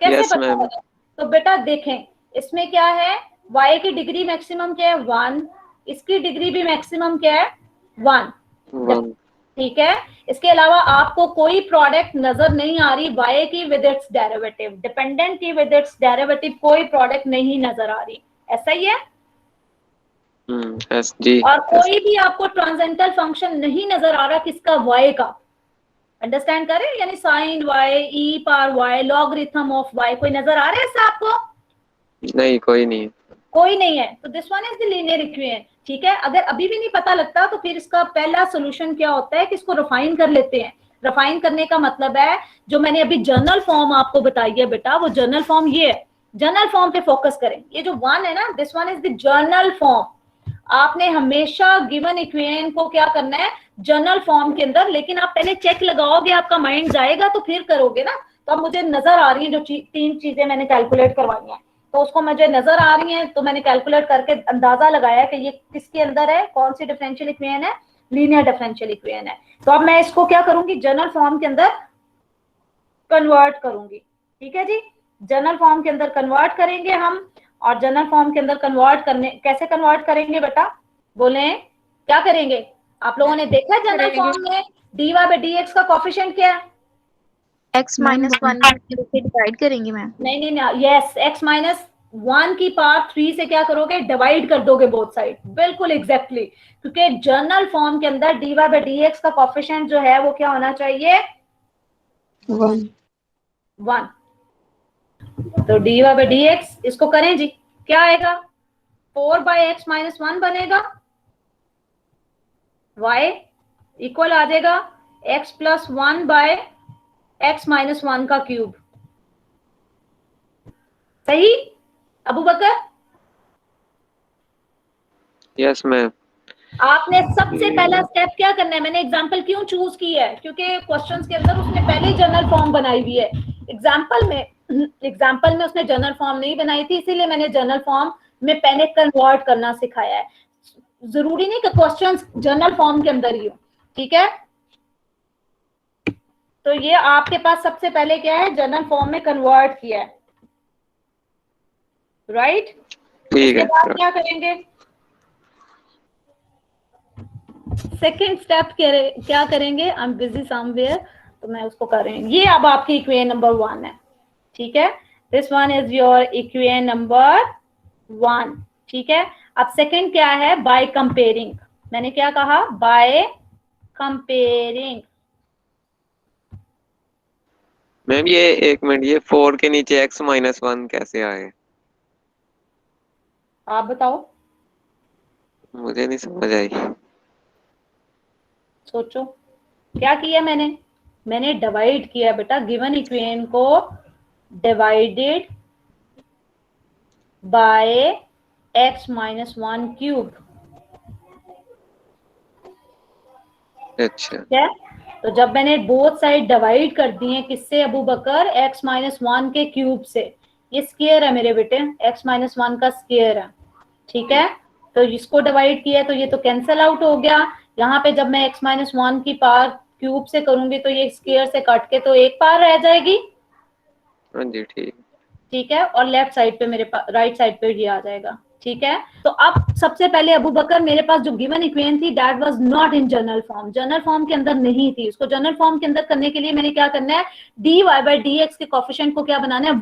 Speaker 1: कैसे
Speaker 5: Yes,
Speaker 1: पता होगा? तो बेटा देखें इसमें क्या है, y की डिग्री मैक्सिमम क्या है, 1, इसकी डिग्री भी मैक्सिमम क्या है, 1, ठीक है। इसके अलावा आपको कोई प्रोडक्ट नजर नहीं आ रही y की विद इट्स डेरिवेटिव, डिपेंडेंट की विद इट्स डेरिवेटिव, कोई प्रोडक्ट नहीं नजर आ रही, ऐसा ही है।
Speaker 5: yes, जी,
Speaker 1: और कोई भी आपको ट्रांसेंडेंटल फंक्शन नहीं नजर आ रहा किसका, y का, अंडरस्टैंड करें, यानी sine y, e power y, logarithm of y, कोई नजर आ रहा है ऐसा आपको?
Speaker 5: नहीं, कोई नहीं,
Speaker 1: कोई नहीं है, तो this one is the linear equation, ठीक है। अगर अभी भी नहीं पता लगता तो फिर इसका पहला सोल्यूशन क्या होता है कि इसको रिफाइन कर लेते हैं। रिफाइन करने का मतलब है, जो मैंने अभी जर्नल फॉर्म आपको बताई है बेटा, वो जर्नल फॉर्म ये है, जनरल फॉर्म पे फोकस करें। ये जो 1 है ना, this one is the general form. आपने हमेशा गिवन इक्वेशन को क्या करना है, जनरल फॉर्म के अंदर। लेकिन आप पहले चेक लगाओगे, आपका माइंड जाएगा तो फिर करोगे ना। तो अब मुझे नजर आ रही है जो 3 चीजें मैंने कैलकुलेट करवाई हैं, तो उसको मुझे नजर आ रही है, तो मैंने कैलकुलेट करके अंदाजा लगाया कि ये किसके अंदर है, कौन सी डिफरेंशियल इक्वेशन है, लीनियर डिफरेंशियल इक्वेशन है। तो अब मैं इसको क्या करूंगी, जनरल फॉर्म के अंदर कन्वर्ट करूंगी। ठीक है जी, जनरल फॉर्म के अंदर कन्वर्ट करेंगे हम। और जनरल फॉर्म के अंदर कन्वर्ट करने, कैसे कन्वर्ट करेंगे बेटा, बोले क्या करेंगे? आप लोगों ने देखा जनरल फॉर्म में dy by dx का कोफिशिएंट क्या है?
Speaker 6: x माइनस 1 से डिवाइड करेंगे मैम।
Speaker 1: नहीं, यस, x माइनस 1 की पावर 3 से क्या करोगे, डिवाइड कर दोगे बोथ साइड। बिल्कुल एग्जैक्टली, क्योंकि जनरल फॉर्म के अंदर dy by dx का कोफिशिएंट जो है वो क्या होना चाहिए, 1। तो dy by dx, इसको करें जी, क्या आएगा, 4 by x माइनस 1 बनेगा, y इक्वल आ जाएगा x plus 1 by x minus 1 का क्यूब। सही अबू बकर?
Speaker 5: Yes ma'am.
Speaker 1: आपने सबसे पहला स्टेप क्या करना है, मैंने एग्जांपल क्यों चूज की है, क्योंकि क्वेश्चंस के अंदर उसने पहले जनरल फॉर्म बनाई हुई है। एग्जांपल में उसने जनरल फॉर्म नहीं बनाई थी, इसीलिए मैंने जनरल फॉर्म में पहले कन्वर्ट करना सिखाया है। जरूरी नहीं कि क्वेश्चंस जनरल फॉर्म के अंदर ही हो, ठीक है। तो ये आपके पास सबसे पहले क्या है, जनरल फॉर्म में कन्वर्ट किया है, राइट।
Speaker 5: ठीक
Speaker 1: इसके
Speaker 5: है।
Speaker 1: बाद क्या करेंगे, सेकेंड स्टेप क्या करेंगे, आई एम बिजी समवेयर, तो मैं उसको कर रही हूँ। ये अब आपकी इक्वेशन नंबर 1 है, ठीक है। This one is your equation number 1, ठीक है। अब सेकेंड क्या है, बाय कंपेयरिंग। मैंने क्या कहा, बाय कंपेयरिंग।
Speaker 5: मैम ये एक मिनट, ये 4 के नीचे x माइनस 1 कैसे आए?
Speaker 1: आप बताओ,
Speaker 5: मुझे नहीं समझ आई।
Speaker 1: सोचो क्या किया मैंने डिवाइड किया बेटा, गिवन इक्वेशन को divided by x minus 1 cube.
Speaker 5: अच्छा।
Speaker 1: ठीक है, तो जब मैंने बोथ साइड डिवाइड कर दी है किससे अबू बकर, x माइनस 1 के क्यूब से। ये स्क्वायर है मेरे बेटे, x माइनस 1 का स्क्वायर है, ठीक है। तो इसको डिवाइड किया तो ये तो कैंसिल आउट हो गया। यहाँ पे जब मैं x माइनस 1 की पावर क्यूब से करूंगी तो ये स्क्वायर से कट के तो एक पावर रह जाएगी,
Speaker 5: हाँ जी ठीक।
Speaker 1: ठीक है। और लेफ्ट साइड पे मेरे पास, राइट साइड पे ये आ जाएगा, ठीक है। तो अब सबसे पहले अबू बकर, मेरे पास जो गिवन इक्वेशन थी that was not in general form, general form के अंदर नहीं थी। उसको जनरल फॉर्म के अंदर करने के लिए मैंने क्या करना है, dy by dx के कोफिशिएंट को क्या बनाना है,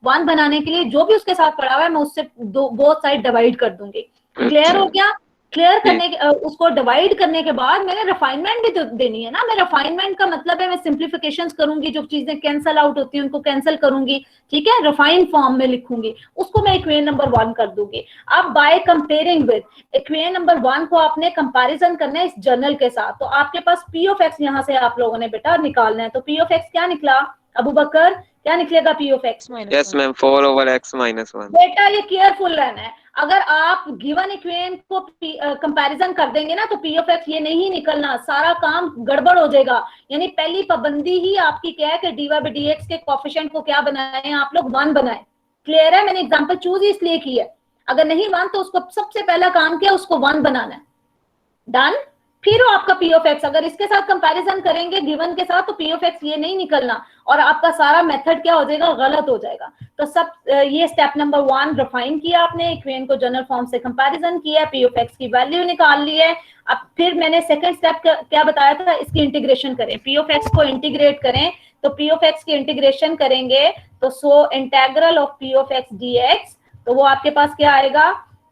Speaker 1: 1 बनाने के लिए जो भी उसके साथ पड़ा हुआ है मैं उससे बोथ साइड डिवाइड कर दूंगी। क्लियर हो गया? क्लियर करने के उसको डिवाइड करने के बाद मैंने रिफाइनमेंट भी तो देनी है ना। मैं रिफाइनमेंट का मतलब है मैं सिंप्लीफिकेशंस करूंगी, जो चीजें कैंसिल आउट होती हैं उनको कैंसिल करूंगी, ठीक है। रिफाइन फॉर्म में लिखूंगी, उसको मैं इक्वेशन नंबर 1 कर दूंगी। अब by comparing with, equation number 1 को आपने कंपैरिजन करना है इस जनरल के साथ। तो आपके पास p ऑफ x यहाँ से आप लोगों ने बेटा निकालना है। तो p ऑफ x क्या निकला अबू बकर, क्या निकलेगा p of x?
Speaker 5: Yes ma'am, 4 over x minus 1।
Speaker 1: बेटा ये केयरफुल रहना है, अगर आप गिवन इक्वेशन को कंपैरिजन कर देंगे ना तो p ऑफ x ये नहीं निकलना, सारा काम गड़बड़ हो जाएगा। यानी पहली पाबंदी ही आपकी क्या है कि dy by dx के कोफिशिएंट को क्या बनाएं आप लोग, 1 बनाएं। क्लियर है? मैंने एग्जांपल चूज इसलिए की है, अगर नहीं 1 तो उसको सबसे पहला काम क्या, उसको 1 बनाना है। डन। फिर आपका p ऑफ x, अगर इसके साथ कंपैरिजन करेंगे गिवन के साथ तो p ऑफ x ये नहीं निकलना और आपका सारा मेथड क्या हो जाएगा, गलत हो जाएगा। तो सब ये स्टेप नंबर 1 रिफाइन किया आपने, इक्वेशन को जनरल फॉर्म से कंपैरिजन किया, p ऑफ x की वैल्यू निकाल ली है। अब फिर मैंने सेकंड स्टेप क्या बताया था, इसकी इंटीग्रेशन करें, p ऑफ x को इंटीग्रेट करें। तो p ऑफ x की इंटीग्रेशन करेंगे तो so integral of p of x dx, तो वो आपके पास क्या आएगा,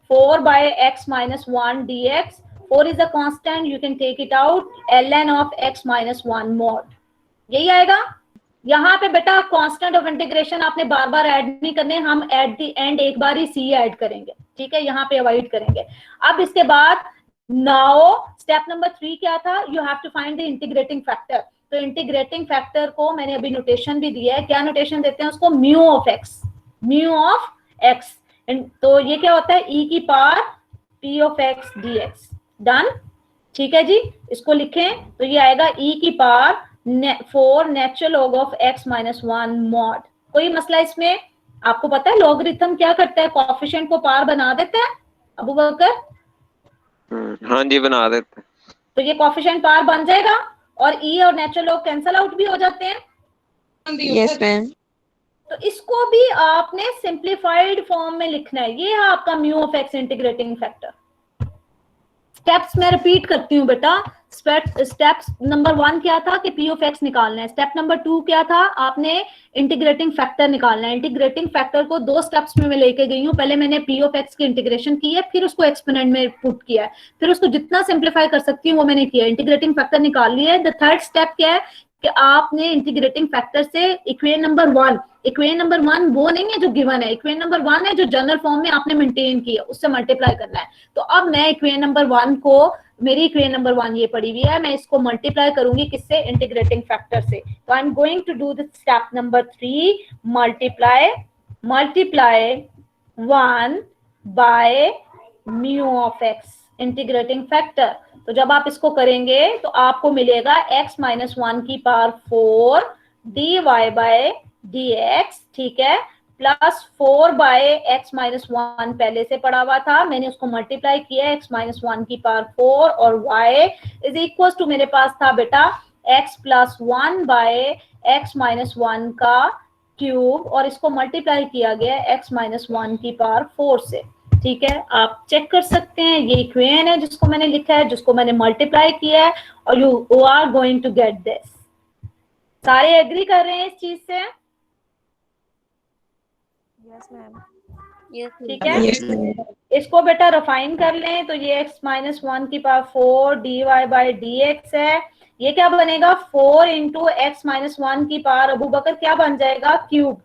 Speaker 1: 4 by x minus 1 dx। 4 is a constant, you can take it out, ln of x minus 1 mod, यही आएगा। यहाँ पे बेटा कांस्टेंट ऑफ इंटीग्रेशन आपने बार बार ऐड नहीं करने, हम एट द एंड एक बार ही c ऐड करेंगे, ठीक है, यहाँ पे अवॉइड करेंगे। अब इसके बाद नाउ स्टेप नंबर 3 क्या था, you have to find the integrating factor. तो इंटीग्रेटिंग फैक्टर को मैंने अभी नोटेशन भी दिया है, क्या नोटेशन देते हैं उसको, mu of x, mu of x। तो ये क्या होता है, e की power p of x dx। Done, ठीक है जी। इसको लिखें तो ये आएगा e की power 4 natural log of x minus 1 mod. कोई मसला इसमें? आपको पता है लॉगरिथम क्या करता है, कोएफिशिएंट को पार बना देता है अबू बकर?
Speaker 5: हाँ जी बना देते हैं।
Speaker 1: तो ये कोएफिशिएंट पार बन जाएगा और e और नेचुरल लॉग कैंसल आउट भी हो जाते हैं।
Speaker 3: Yes ma'am.
Speaker 1: तो इसको भी आपने सिंप्लीफाइड फॉर्म में लिखना है। ये है आपका mu of x integrating factor. Steps मैं रिपीट करती हूँ बेटा। स्टेप्स नंबर 1 क्या था कि पी ऑफ एक्स निकालना है। स्टेप नंबर 2 क्या था, आपने इंटीग्रेटिंग फैक्टर निकालना है। इंटीग्रेटिंग फैक्टर को 2 स्टेप्स में मैं लेके गई हूँ। पहले मैंने पी ऑफ एक्स की इंटीग्रेशन की है, फिर उसको एक्सपोनेंट में पुट किया है, फिर उसको जितना सिंप्लीफाई कर सकती हूँ वो मैंने किया। इंटीग्रेटिंग फैक्टर निकाल लिया है। द थर्ड स्टेप क्या है कि आपने इंटीग्रेटिंग फैक्टर से इक्वेशन नंबर 1, इक्वेशन नंबर 1 वो नहीं है जो गिवन है, इक्वेशन नंबर 1 है जो जनरल फॉर्म में आपने मेंटेन किया, उससे मल्टीप्लाई करना है। तो अब मैं इक्वेशन नंबर 1 को, मेरी इक्वेशन नंबर 1 ये पड़ी हुई है, मैं इसको मल्टीप्लाई करूंगी किससे, इंटीग्रेटिंग फैक्टर से। तो I am going to do the step number 3, multiply 1 by mu of x integrating factor. तो जब आप इसको करेंगे तो आपको मिलेगा x माइनस 1 की पावर 4 dy बाय dx, ठीक है, प्लस 4 बाय x माइनस 1 पहले से पड़ा हुआ था, मैंने उसको मल्टीप्लाई किया x माइनस 1 की पावर 4 और y इज इक्वल टू मेरे पास था बेटा x plus 1 by x minus 1 का क्यूब और इसको मल्टीप्लाई किया गया x माइनस 1 की पावर 4 से। ठीक है, आप चेक कर सकते हैं, ये इक्वेशन है जिसको मैंने लिखा है, जिसको मैंने मल्टीप्लाई किया है और you are going to get this. सारे एग्री कर रहे हैं इस चीज से?
Speaker 3: Yes ma'am.
Speaker 1: ठीक है, इसको बेटा रिफाइन कर लें तो ये x माइनस 1 की पावर 4 dy बाई dx है। ये क्या बनेगा, 4 इंटू एक्स माइनस 1 की पावर अबू बकर क्या बन जाएगा, क्यूब।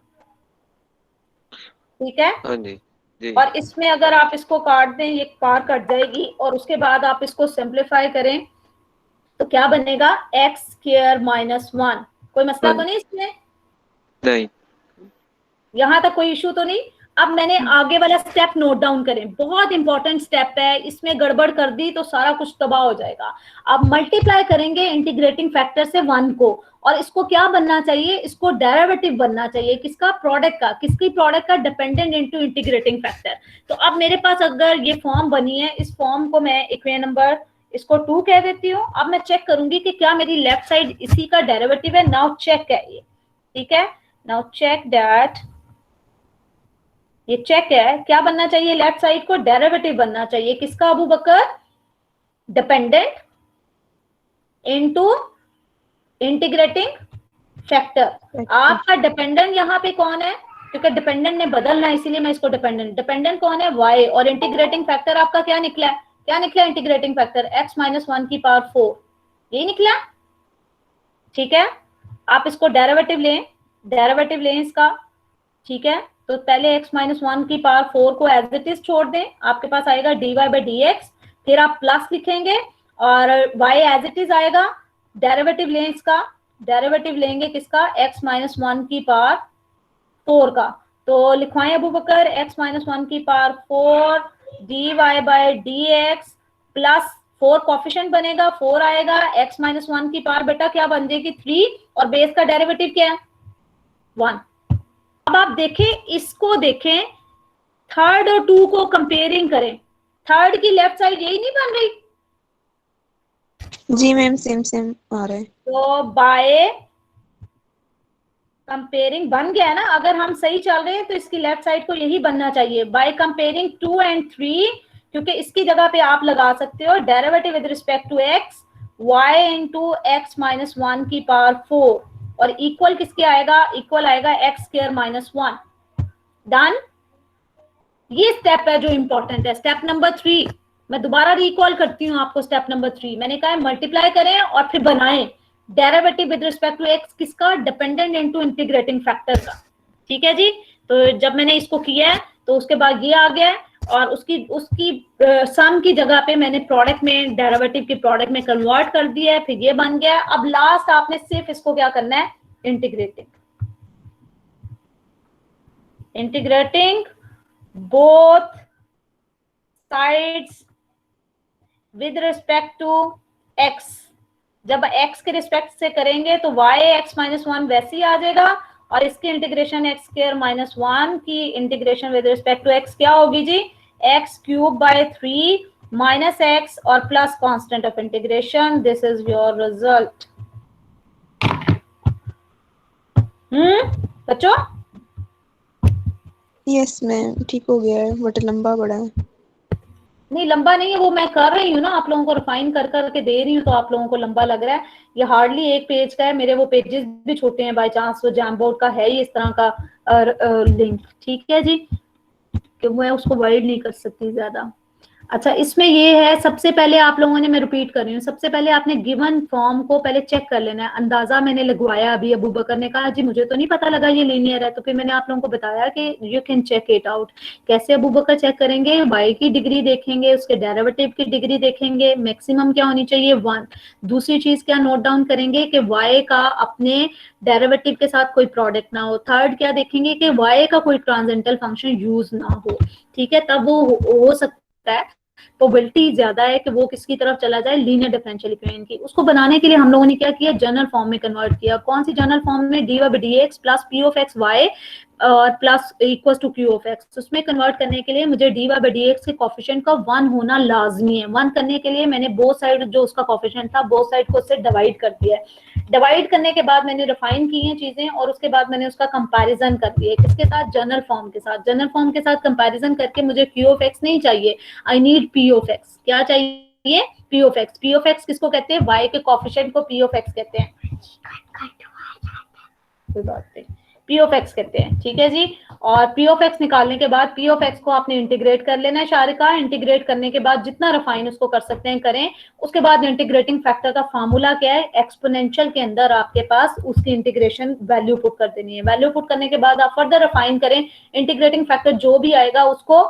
Speaker 1: ठीक है,
Speaker 5: हाँ जी जी।
Speaker 1: और इसमें अगर आप इसको काट दें, ये पार कट जाएगी और उसके बाद आप इसको सिंप्लीफाई करें तो क्या बनेगा, एक्स स्क्वायर माइनस 1। कोई मसला तो नहीं इसमें?
Speaker 5: नहीं।
Speaker 1: यहां तक कोई इशू तो नहीं? अब मैंने आगे वाला स्टेप नोट डाउन करें, बहुत इंपॉर्टेंट स्टेप है, इसमें गड़बड़ कर दी तो सारा कुछ तबाह हो जाएगा। अब मल्टीप्लाई करेंगे इंटीग्रेटिंग फैक्टर से 1 को, और इसको क्या बनना चाहिए, इसको डेरिवेटिव बनना चाहिए, किसका, प्रोडक्ट का। किसकी प्रोडक्ट का, डिपेंडेंट इनटू इंटीग्रेटिंग फैक्टर। तो अब मेरे पास अगर ये फॉर्म बनी है, इस फॉर्म को मैं इक्वेशन नंबर इसको 2 कह देती हूँ। अब मैं चेक करूंगी कि क्या मेरी लेफ्ट साइड इसी का डेरिवेटिव है। नाउ चेक है ये, ठीक है, नाउ चेक दैट, ये चेक है, क्या बनना चाहिए, लेफ्ट साइड को डेरिवेटिव बनना चाहिए, किसका अबू बकर, डिपेंडेंट इनटू इंटीग्रेटिंग फैक्टर। आपका डिपेंडेंट यहाँ पे कौन है, क्योंकि डिपेंडेंट ने बदलना है इसीलिए मैं इसको डिपेंडेंट कौन है, y, और इंटीग्रेटिंग फैक्टर आपका क्या निकला है, क्या निकला इंटीग्रेटिंग फैक्टर, x माइनस 1 की पावर 4, यही निकला। ठीक है, आप इसको डेरिवेटिव लें इसका। ठीक है, तो पहले x माइनस 1 की पावर 4 को एज इट इज छोड़ दें, आपके पास आएगा dy बाई dx, फिर आप प्लस लिखेंगे और y एज इट इज आएगा। डेरिवेटिव लें इसका, डेरिवेटिव लेंगे किसका, x माइनस 1 की पावर 4 का। तो लिखवाएं अबू बकर, x माइनस 1 की power 4 dy by dx plus 4 coefficient बनेगा, 4 आएगा, x माइनस 1 की पावर बेटा क्या बन जाएगी, 3, और बेस का डेरिवेटिव क्या है, 1। अब आप देखें, इसको देखें, थर्ड और 2 को कंपेयरिंग करें, थर्ड की लेफ्ट साइड यही नहीं बन रही,
Speaker 3: जी मैम, सेम आ रहा है।
Speaker 1: तो बाय कंपेयरिंग बन गया ना। अगर हम सही चल रहे हैं तो इसकी लेफ्ट साइड को यही बनना चाहिए, बाय कंपेयरिंग 2 एंड 3, क्योंकि इसकी जगह पे आप लगा सकते हो derivative with respect to x, y into x minus 1 की पावर 4, और इक्वल किसके आएगा, इक्वल आएगा x स्क्वायर माइनस 1। डन, ये स्टेप है जो इंपॉर्टेंट है, स्टेप नंबर 3। मैं दोबारा रिकॉल करती हूँ आपको, स्टेप नंबर 3 मैंने कहा है मल्टीप्लाई करें और फिर बनाएं derivative with respect to x, किसका, डिपेंडेंट इनटू इंटीग्रेटिंग फैक्टर का। ठीक है जी, तो जब मैंने इसको किया है तो उसके बाद ये आ गया और उसकी सम की जगह पे मैंने प्रोडक्ट में, डेरिवेटिव की प्रोडक्ट में कन्वर्ट कर दिया है, फिर ये बन गया। अब लास्ट आपने सिर्फ इसको क्या करना है, integrating both sides with respect to x। जब x के रिस्पेक्ट से करेंगे तो y x माइनस वन वैसे ही आ जाएगा, और इसकी integration x square minus one की integration with respect to x क्या होगी जी, x cube by 3 minus x और plus constant of integration. This is your result. बच्चों
Speaker 3: यस मैम, ठीक हो गया है, बट लंबा बड़ा है।
Speaker 1: नहीं लंबा नहीं है, वो मैं कर रही हूँ ना, आप लोगों को रिफाइन कर करके दे रही हूँ, तो आप लोगों को लंबा लग रहा है। ये हार्डली एक पेज का है, मेरे वो पेजेस भी छोटे हैं, बाय चांस वो जैम बोर्ड का है ही इस तरह का लिंक, ठीक है जी, कि मैं उसको वाइड नहीं कर सकती ज्यादा। अच्छा, इसमें ये है, सबसे पहले आप लोगों ने, मैं रिपीट कर रही हूँ, सबसे पहले आपने गिवन फॉर्म को पहले चेक कर लेना है। अंदाजा मैंने लगवाया, अभी अबू बकर ने कहा जी मुझे तो नहीं पता लगा ये लीनियर है, तो फिर मैंने आप लोगों को बताया कि you can check it out. कैसे अबू बकर चेक करेंगे, y की डिग्री देखेंगे, उसके डेरिवेटिव की डिग्री देखेंगे, मैक्सिमम क्या होनी चाहिए 1। दूसरी चीज क्या नोट डाउन करेंगे कि y का अपने डेरिवेटिव के साथ कोई प्रोडक्ट ना हो। थर्ड क्या देखेंगे कि y का कोई ट्रांसेंडेंटल फंक्शन यूज ना हो, ठीक है, तब वो हो सकता है, प्रोबेबिलिटी ज्यादा है कि वो किसकी तरफ चला जाए, लीनियर डिफरेंशियल इक्वेशन की। उसको बनाने के लिए हम लोगों ने क्या किया, जनरल फॉर्म में कन्वर्ट किया। कौन सी जनरल फॉर्म में, dy by dx plus p of x y और plus equal to q of x। उसमें कन्वर्ट करने के लिए मुझे dy by dx के कोफिशिएंट का 1 होना लाजमी है। 1 करने के लिए मैंने बोथ साइड जो उसका कोफिशिएंट था, बोथ साइड को उससे डिवाइड कर दिया है। डिवाइड करने के बाद मैंने रिफाइन की हैं चीजें, और उसके बाद मैंने उसका कंपैरिजन कर दिया। किसके साथ, जनरल फॉर्म के साथ। जनरल फॉर्म के साथ कंपैरिजन करके मुझे q of x नहीं चाहिए, I need p of x। क्या चाहिए, p of x। p of x किसको कहते हैं, y के कोफिशिएंट को p of x कहते हैं, कोई बात नहीं, p of x कहते हैं, ठीक है जी। और p of x निकालने के बाद p of x को आपने इंटीग्रेट कर लेना है शारिका। इंटीग्रेट करने के बाद जितना रिफाइन उसको कर सकते हैं करें। उसके बाद इंटीग्रेटिंग फैक्टर का फार्मूला क्या है, एक्सपोनेंशियल के अंदर आपके पास उसकी इंटीग्रेशन वैल्यू पुट कर देनी है। वैल्यू पुट करने के बाद आप फर्दर रिफाइन करें, इंटीग्रेटिंग फैक्टर जो भी आएगा उसको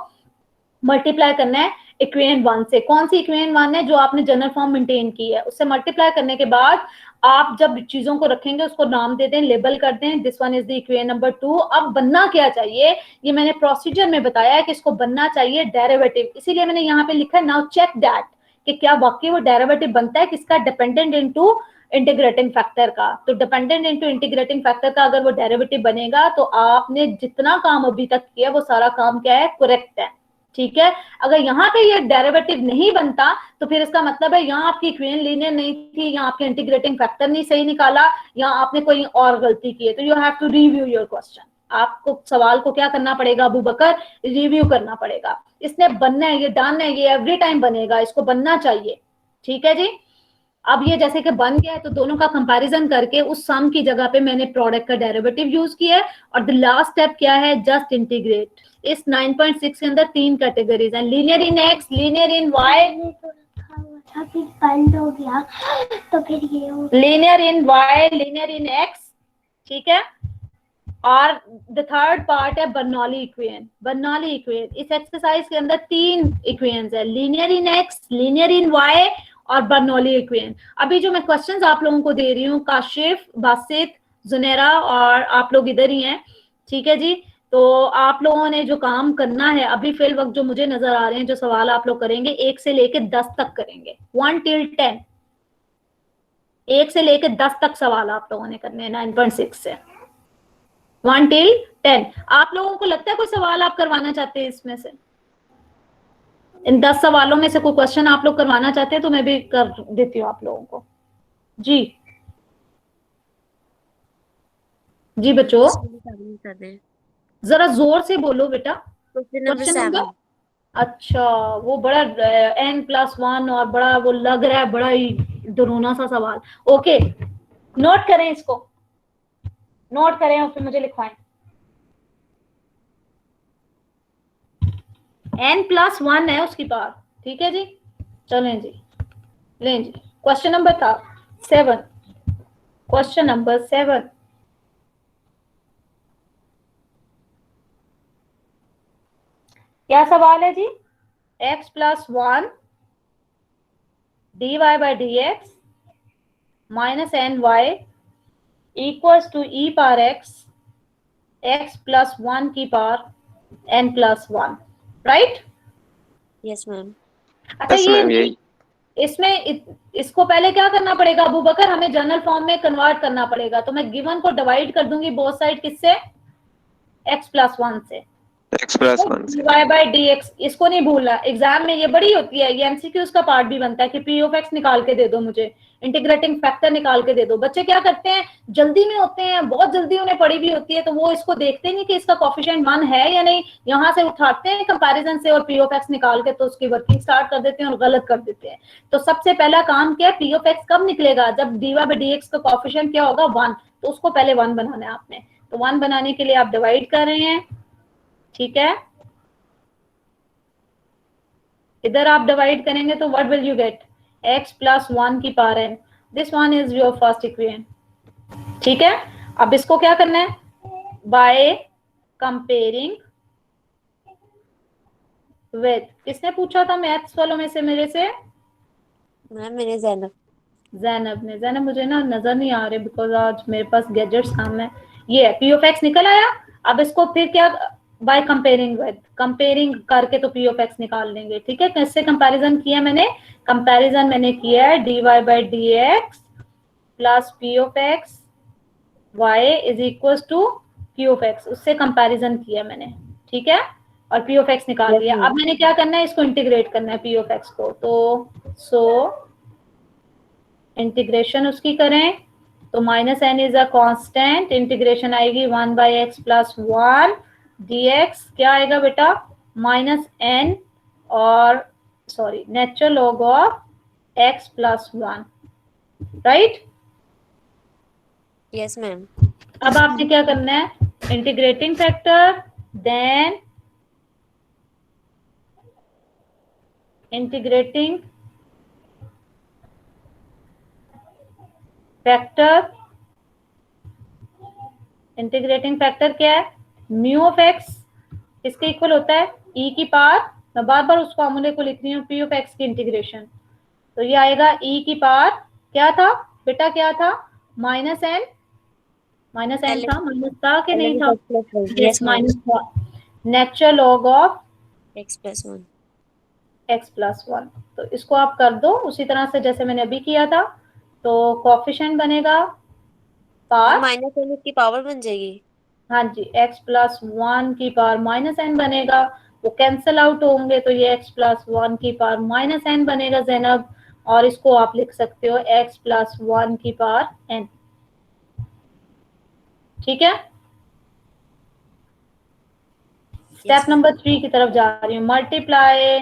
Speaker 1: मल्टीप्लाई करना है इक्वेशन 1 से। कौन सी इक्वेशन 1 है, जो आपने जनरल फॉर्म मेंटेन की है, उससे मल्टीप्लाई करने के बाद आप जब चीजों को रखेंगे उसको नाम दे दें, लेबल कर दें, this one is the equation number 2। अब बनना क्या चाहिए, ये मैंने प्रोसीजर में बताया है कि इसको बनना चाहिए डेरिवेटिव, इसीलिए मैंने यहाँ पे लिखा है नाउ चेक दैट, कि क्या वाकई वो डेरिवेटिव बनता है, किसका, डिपेंडेंट इनटू इंटीग्रेटिंग फैक्टर का। तो डिपेंडेंट इनटू इंटीग्रेटिंग फैक्टर का अगर वो डेरिवेटिव बनेगा तो आपने जितना काम अभी तक किया वो सारा काम क्या है, करेक्ट है, ठीक है। अगर यहाँ पे ये डेरिवेटिव नहीं बनता तो फिर इसका मतलब है यहाँ आपकी इक्वेशन लीनियर नहीं थी, यहाँ आपके इंटीग्रेटिंग फैक्टर नहीं सही निकाला, यहाँ आपने कोई और गलती की है। तो you have to review your question. आपको सवाल को क्या करना पड़ेगा अबू बकर, रिव्यू करना पड़ेगा। इसने बनना है, ये डन है, ये एवरी टाइम बनेगा, इसको बनना चाहिए, ठीक है जी। अब ये जैसे कि बन गया है तो दोनों का कंपैरिजन करके उस सम की जगह पे मैंने प्रोडक्ट का डेरिवेटिव यूज किया है। और द लास्ट स्टेप क्या है, जस्ट इंटीग्रेट। इस 9.6 के अंदर 3 कैटेगरीज हैं, linear in x, linear in y,
Speaker 7: बंद हो गया तो फिर ये हो
Speaker 1: linear in y, linear in x, ठीक है। और द थर्ड पार्ट है बर्नौली इक्वेशन। बर्नौली इक्वेशन इस एक्सरसाइज के अंदर 3 इक्वेशंस है, linear in x, linear in y और बर्नौली इक्वेशन। अभी जो मैं क्वेश्चंस आप लोगों को दे रही हूँ, काशिफ, बासित, जुनेरा और आप लोग इधर ही हैं, ठीक है जी। तो आप लोगों ने जो काम करना है अभी फिल वक्त जो मुझे नजर आ रहे हैं, जो सवाल आप लोग करेंगे 1 से लेके 10 तक करेंगे, 1 till 10, 1 से लेके 10 तक सवाल आप लोगों ने करने हैं 9.6 से 1 till 10। आप लोगों को लगता है कोई सवाल आप करवाना चाहते हैं इसमें से, इन 10 सवालों में से कोई क्वेश्चन आप लोग करवाना चाहते हैं तो मैं भी कर देती हूँ आप लोगों को। जी जी बच्चों,
Speaker 6: कर दें।
Speaker 1: जरा जोर से बोलो बेटा।
Speaker 6: Question number
Speaker 1: question
Speaker 6: 7।
Speaker 1: नंबर, अच्छा वो बड़ा n+1 और बड़ा वो लग रहा है, बड़ा ही डरोना सा सवाल। ओके, नोट करें, इसको नोट करें और फिर मुझे लिखवाएं। n+1 है उसकी पावर, ठीक है जी। चलें जी, लें जी, क्वेश्चन नंबर था 7, क्वेश्चन नंबर 7। क्या सवाल है जी, x+1 dy by dx minus ny equals to e power x, x+1 की power n plus 1, right?
Speaker 6: Yes ma'am.
Speaker 1: अच्छा,
Speaker 5: यस मैम यही।
Speaker 1: इसमें इसको पहले क्या करना पड़ेगा अबू बकर, हमें जनरल फॉर्म में कन्वर्ट करना पड़ेगा। तो मैं गिवन को डिवाइड कर दूंगी बोथ साइड किससे, x प्लस 1 से,
Speaker 5: x प्लस 1 से।
Speaker 1: dy बाई dx, इसको नहीं भूलना। एग्जाम में ये बड़ी होती है, ये एमसीक्यूज का पार्ट भी बनता है कि p ऑफ x निकाल के दे दो मुझे, इंटीग्रेटिंग फैक्टर निकाल के दे दो। बच्चे क्या करते हैं, जल्दी में होते हैं, बहुत जल्दी उन्हें पड़ी भी होती है, तो वो इसको देखते नहीं कि इसका कोफिशिएंट 1 है या नहीं, यहाँ से उठाते हैं कंपैरिजन से और p ऑफ x निकाल के तो उसकी वर्किंग स्टार्ट कर देते हैं और गलत कर देते हैं। तो सबसे पहला काम क्या है, p ऑफ x कब निकलेगा, जब dy बाई dx का कोफिशिएंट क्या होगा 1, तो उसको पहले 1 बनाना है आपने। तो 1 बनाने के लिए आप डिवाइड कर रहे हैं, ठीक है? इधर आप डिवाइड करेंगे तो what will you get, x plus 1 की power n, this one is your first equation, ठीक है? अब इसको क्या करना है, बाय कंपेयरिंग विद, किसने पूछा था मैथ्स वालों में से मेरे से?
Speaker 6: मैम मैंने जैनब।
Speaker 1: जैनब ने। जैनब मुझे ना नजर नहीं आ रहे बिकॉज आज मेरे पास गैजेट्स काम है। ये है p ऑफ x निकल आया। अब इसको फिर क्या, बाय कंपेयरिंग विद, कंपेयरिंग करके तो p ऑफ x निकाल लेंगे, ठीक है? किससे कंपैरिजन किया मैंने, कंपैरिजन मैंने किया है dy by dx plus p of x y is equal to q of x, उससे कंपैरिजन किया मैंने, ठीक है? और p ऑफ x निकाल लिया। अब मैंने क्या करना है, इसको इंटीग्रेट करना है p ऑफ x को, तो सो इंटीग्रेशन उसकी करें तो minus n is a constant, integration आएगी 1 बाई एक्स प्लस 1 dx, क्या आएगा बेटा, माइनस एन और sorry natural log of x plus 1, right?
Speaker 6: Yes ma'am.
Speaker 1: अब आपने क्या करना है, integrating factor then integrating factor, integrating factor क्या है, म्यू ऑफ एक्स इसके इक्वल होता है e की पावर, मैं बार बार उस फॉर्मूले को लिख रही हूँ, p ऑफ x की इंटीग्रेशन, तो ये आएगा e की पावर, क्या था बेटा, क्या था, माइनस एन था, माइनस था कि नहीं था,
Speaker 6: यस
Speaker 1: माइनस था, natural log of
Speaker 6: x plus 1।
Speaker 1: x plus 1। तो इसको आप कर दो उसी तरह से जैसे मैंने अभी किया था, तो कोफिशिएंट बनेगा पावर
Speaker 6: माइनस एन की पावर बन जाएगी।
Speaker 1: हाँ जी, x प्लस 1 की पावर माइनस एन बनेगा, वो कैंसिल आउट होंगे तो ये x प्लस 1 की पावर माइनस एन बनेगा जैनब, और इसको आप लिख सकते हो x प्लस 1 की पावर n, ठीक है? स्टेप नंबर 3 की तरफ जा रही हूँ, multiply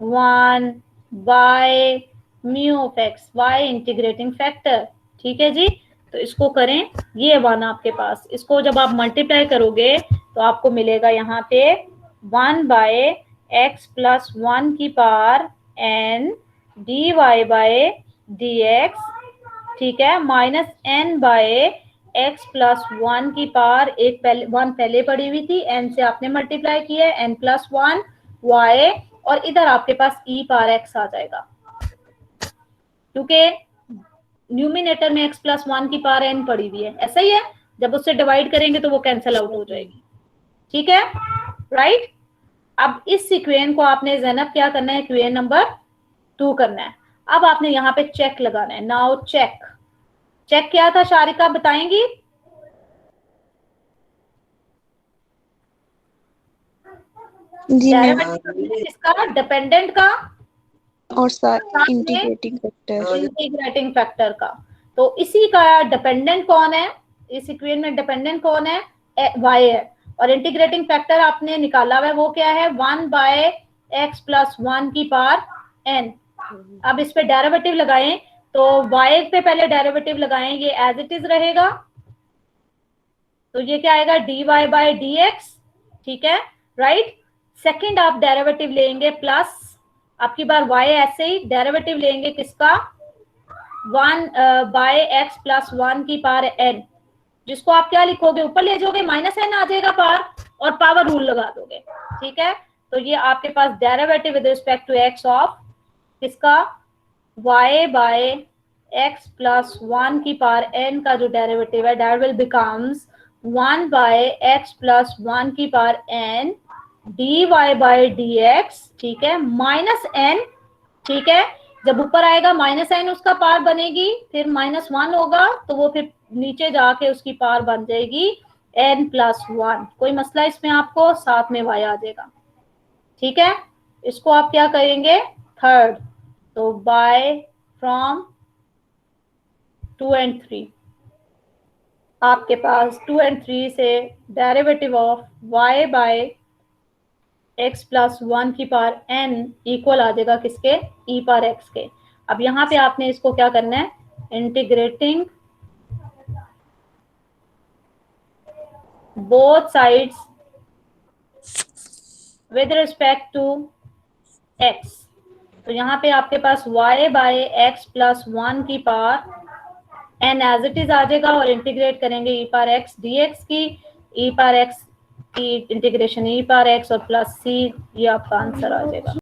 Speaker 1: 1 by mu of x, y integrating factor, ठीक है जी? तो इसको करें, ये 1 आपके पास, इसको जब आप मल्टीप्लाई करोगे तो आपको मिलेगा यहाँ पे 1 बाय एक्स प्लस 1 की power n dy by dx, ठीक है, minus n by x plus 1 की पावर, एक पहले 1 पहले पड़ी हुई थी, n से आपने मल्टीप्लाई किया है, n प्लस 1 y, और इधर आपके पास e पावर x आ जाएगा, क्योंकि न्यूमिनेटर में x प्लस 1 की पावर n पड़ी हुई है, ऐसा ही है, जब उससे डिवाइड करेंगे तो वो कैंसिल आउट हो जाएगी, ठीक है, राइट? अब इस इक्वेशन को आपने ज़ैनब क्या करना है, इक्वेशन नंबर 2 करना है। अब आपने यहाँ पे चेक लगाना है, नाउ चेक, चेक क्या था शारिका बताएंगी?
Speaker 3: जी मैम।
Speaker 1: इसका डिपेंडेंट का
Speaker 3: और इंटीग्रेटिंग फैक्टर,
Speaker 1: इंटीग्रेटिंग फैक्टर का, तो इसी का डिपेंडेंट कौन है, इस इक्वेशन में डिपेंडेंट कौन है, y है, और इंटीग्रेटिंग फैक्टर आपने निकाला हुआ है, वो क्या है, 1 बाय एक्स प्लस 1 की पावर n। अब इस पे डेरिवेटिव लगाएं, तो y पे पहले डेरिवेटिव लगाएं, ये एज इट इज रहेगा, तो ये क्या आएगा, dy बाय dx, ठीक है, राइट? सेकंड आप डेरिवेटिव लेंगे प्लस, आपकी बार y ऐसे ही डेरिवेटिव लेंगे किसका, 1 बाय एक्स प्लस 1 की पावर n, जिसको आप क्या लिखोगे, ऊपर ले जाओगे माइनस n आ जाएगा पावर, और पावर रूल लगा दोगे, ठीक है? तो ये आपके पास derivative with respect to x of किसका, y बाय x प्लस 1 की पावर n का जो डेरिवेटिव है, that will becomes 1 by x plus 1 की power n dy by dx, ठीक है, माइनस n, ठीक है। जब ऊपर आएगा माइनस n उसका पावर बनेगी, फिर -1 होगा तो वो फिर नीचे जाके उसकी पावर बन जाएगी n प्लस 1। कोई मसला इसमें आपको, साथ में y आ जाएगा, ठीक है। इसको आप क्या करेंगे, थर्ड, तो बाय फ्रॉम 2 and 3 आपके पास 2 and 3 से derivative of y by x plus 1 की पावर n इक्वल आ जाएगा किसके, e पावर x के। अब यहाँ पे आपने इसको क्या करना है, integrating both sides with respect to x। तो यहाँ पे आपके पास y बाय x प्लस 1 की power n as it is आ जाएगा और इंटीग्रेट करेंगे e पावर x dx की, e पावर x की इंटीग्रेशन e पावर x और प्लस c, ये आपका आंसर आ जाएगा।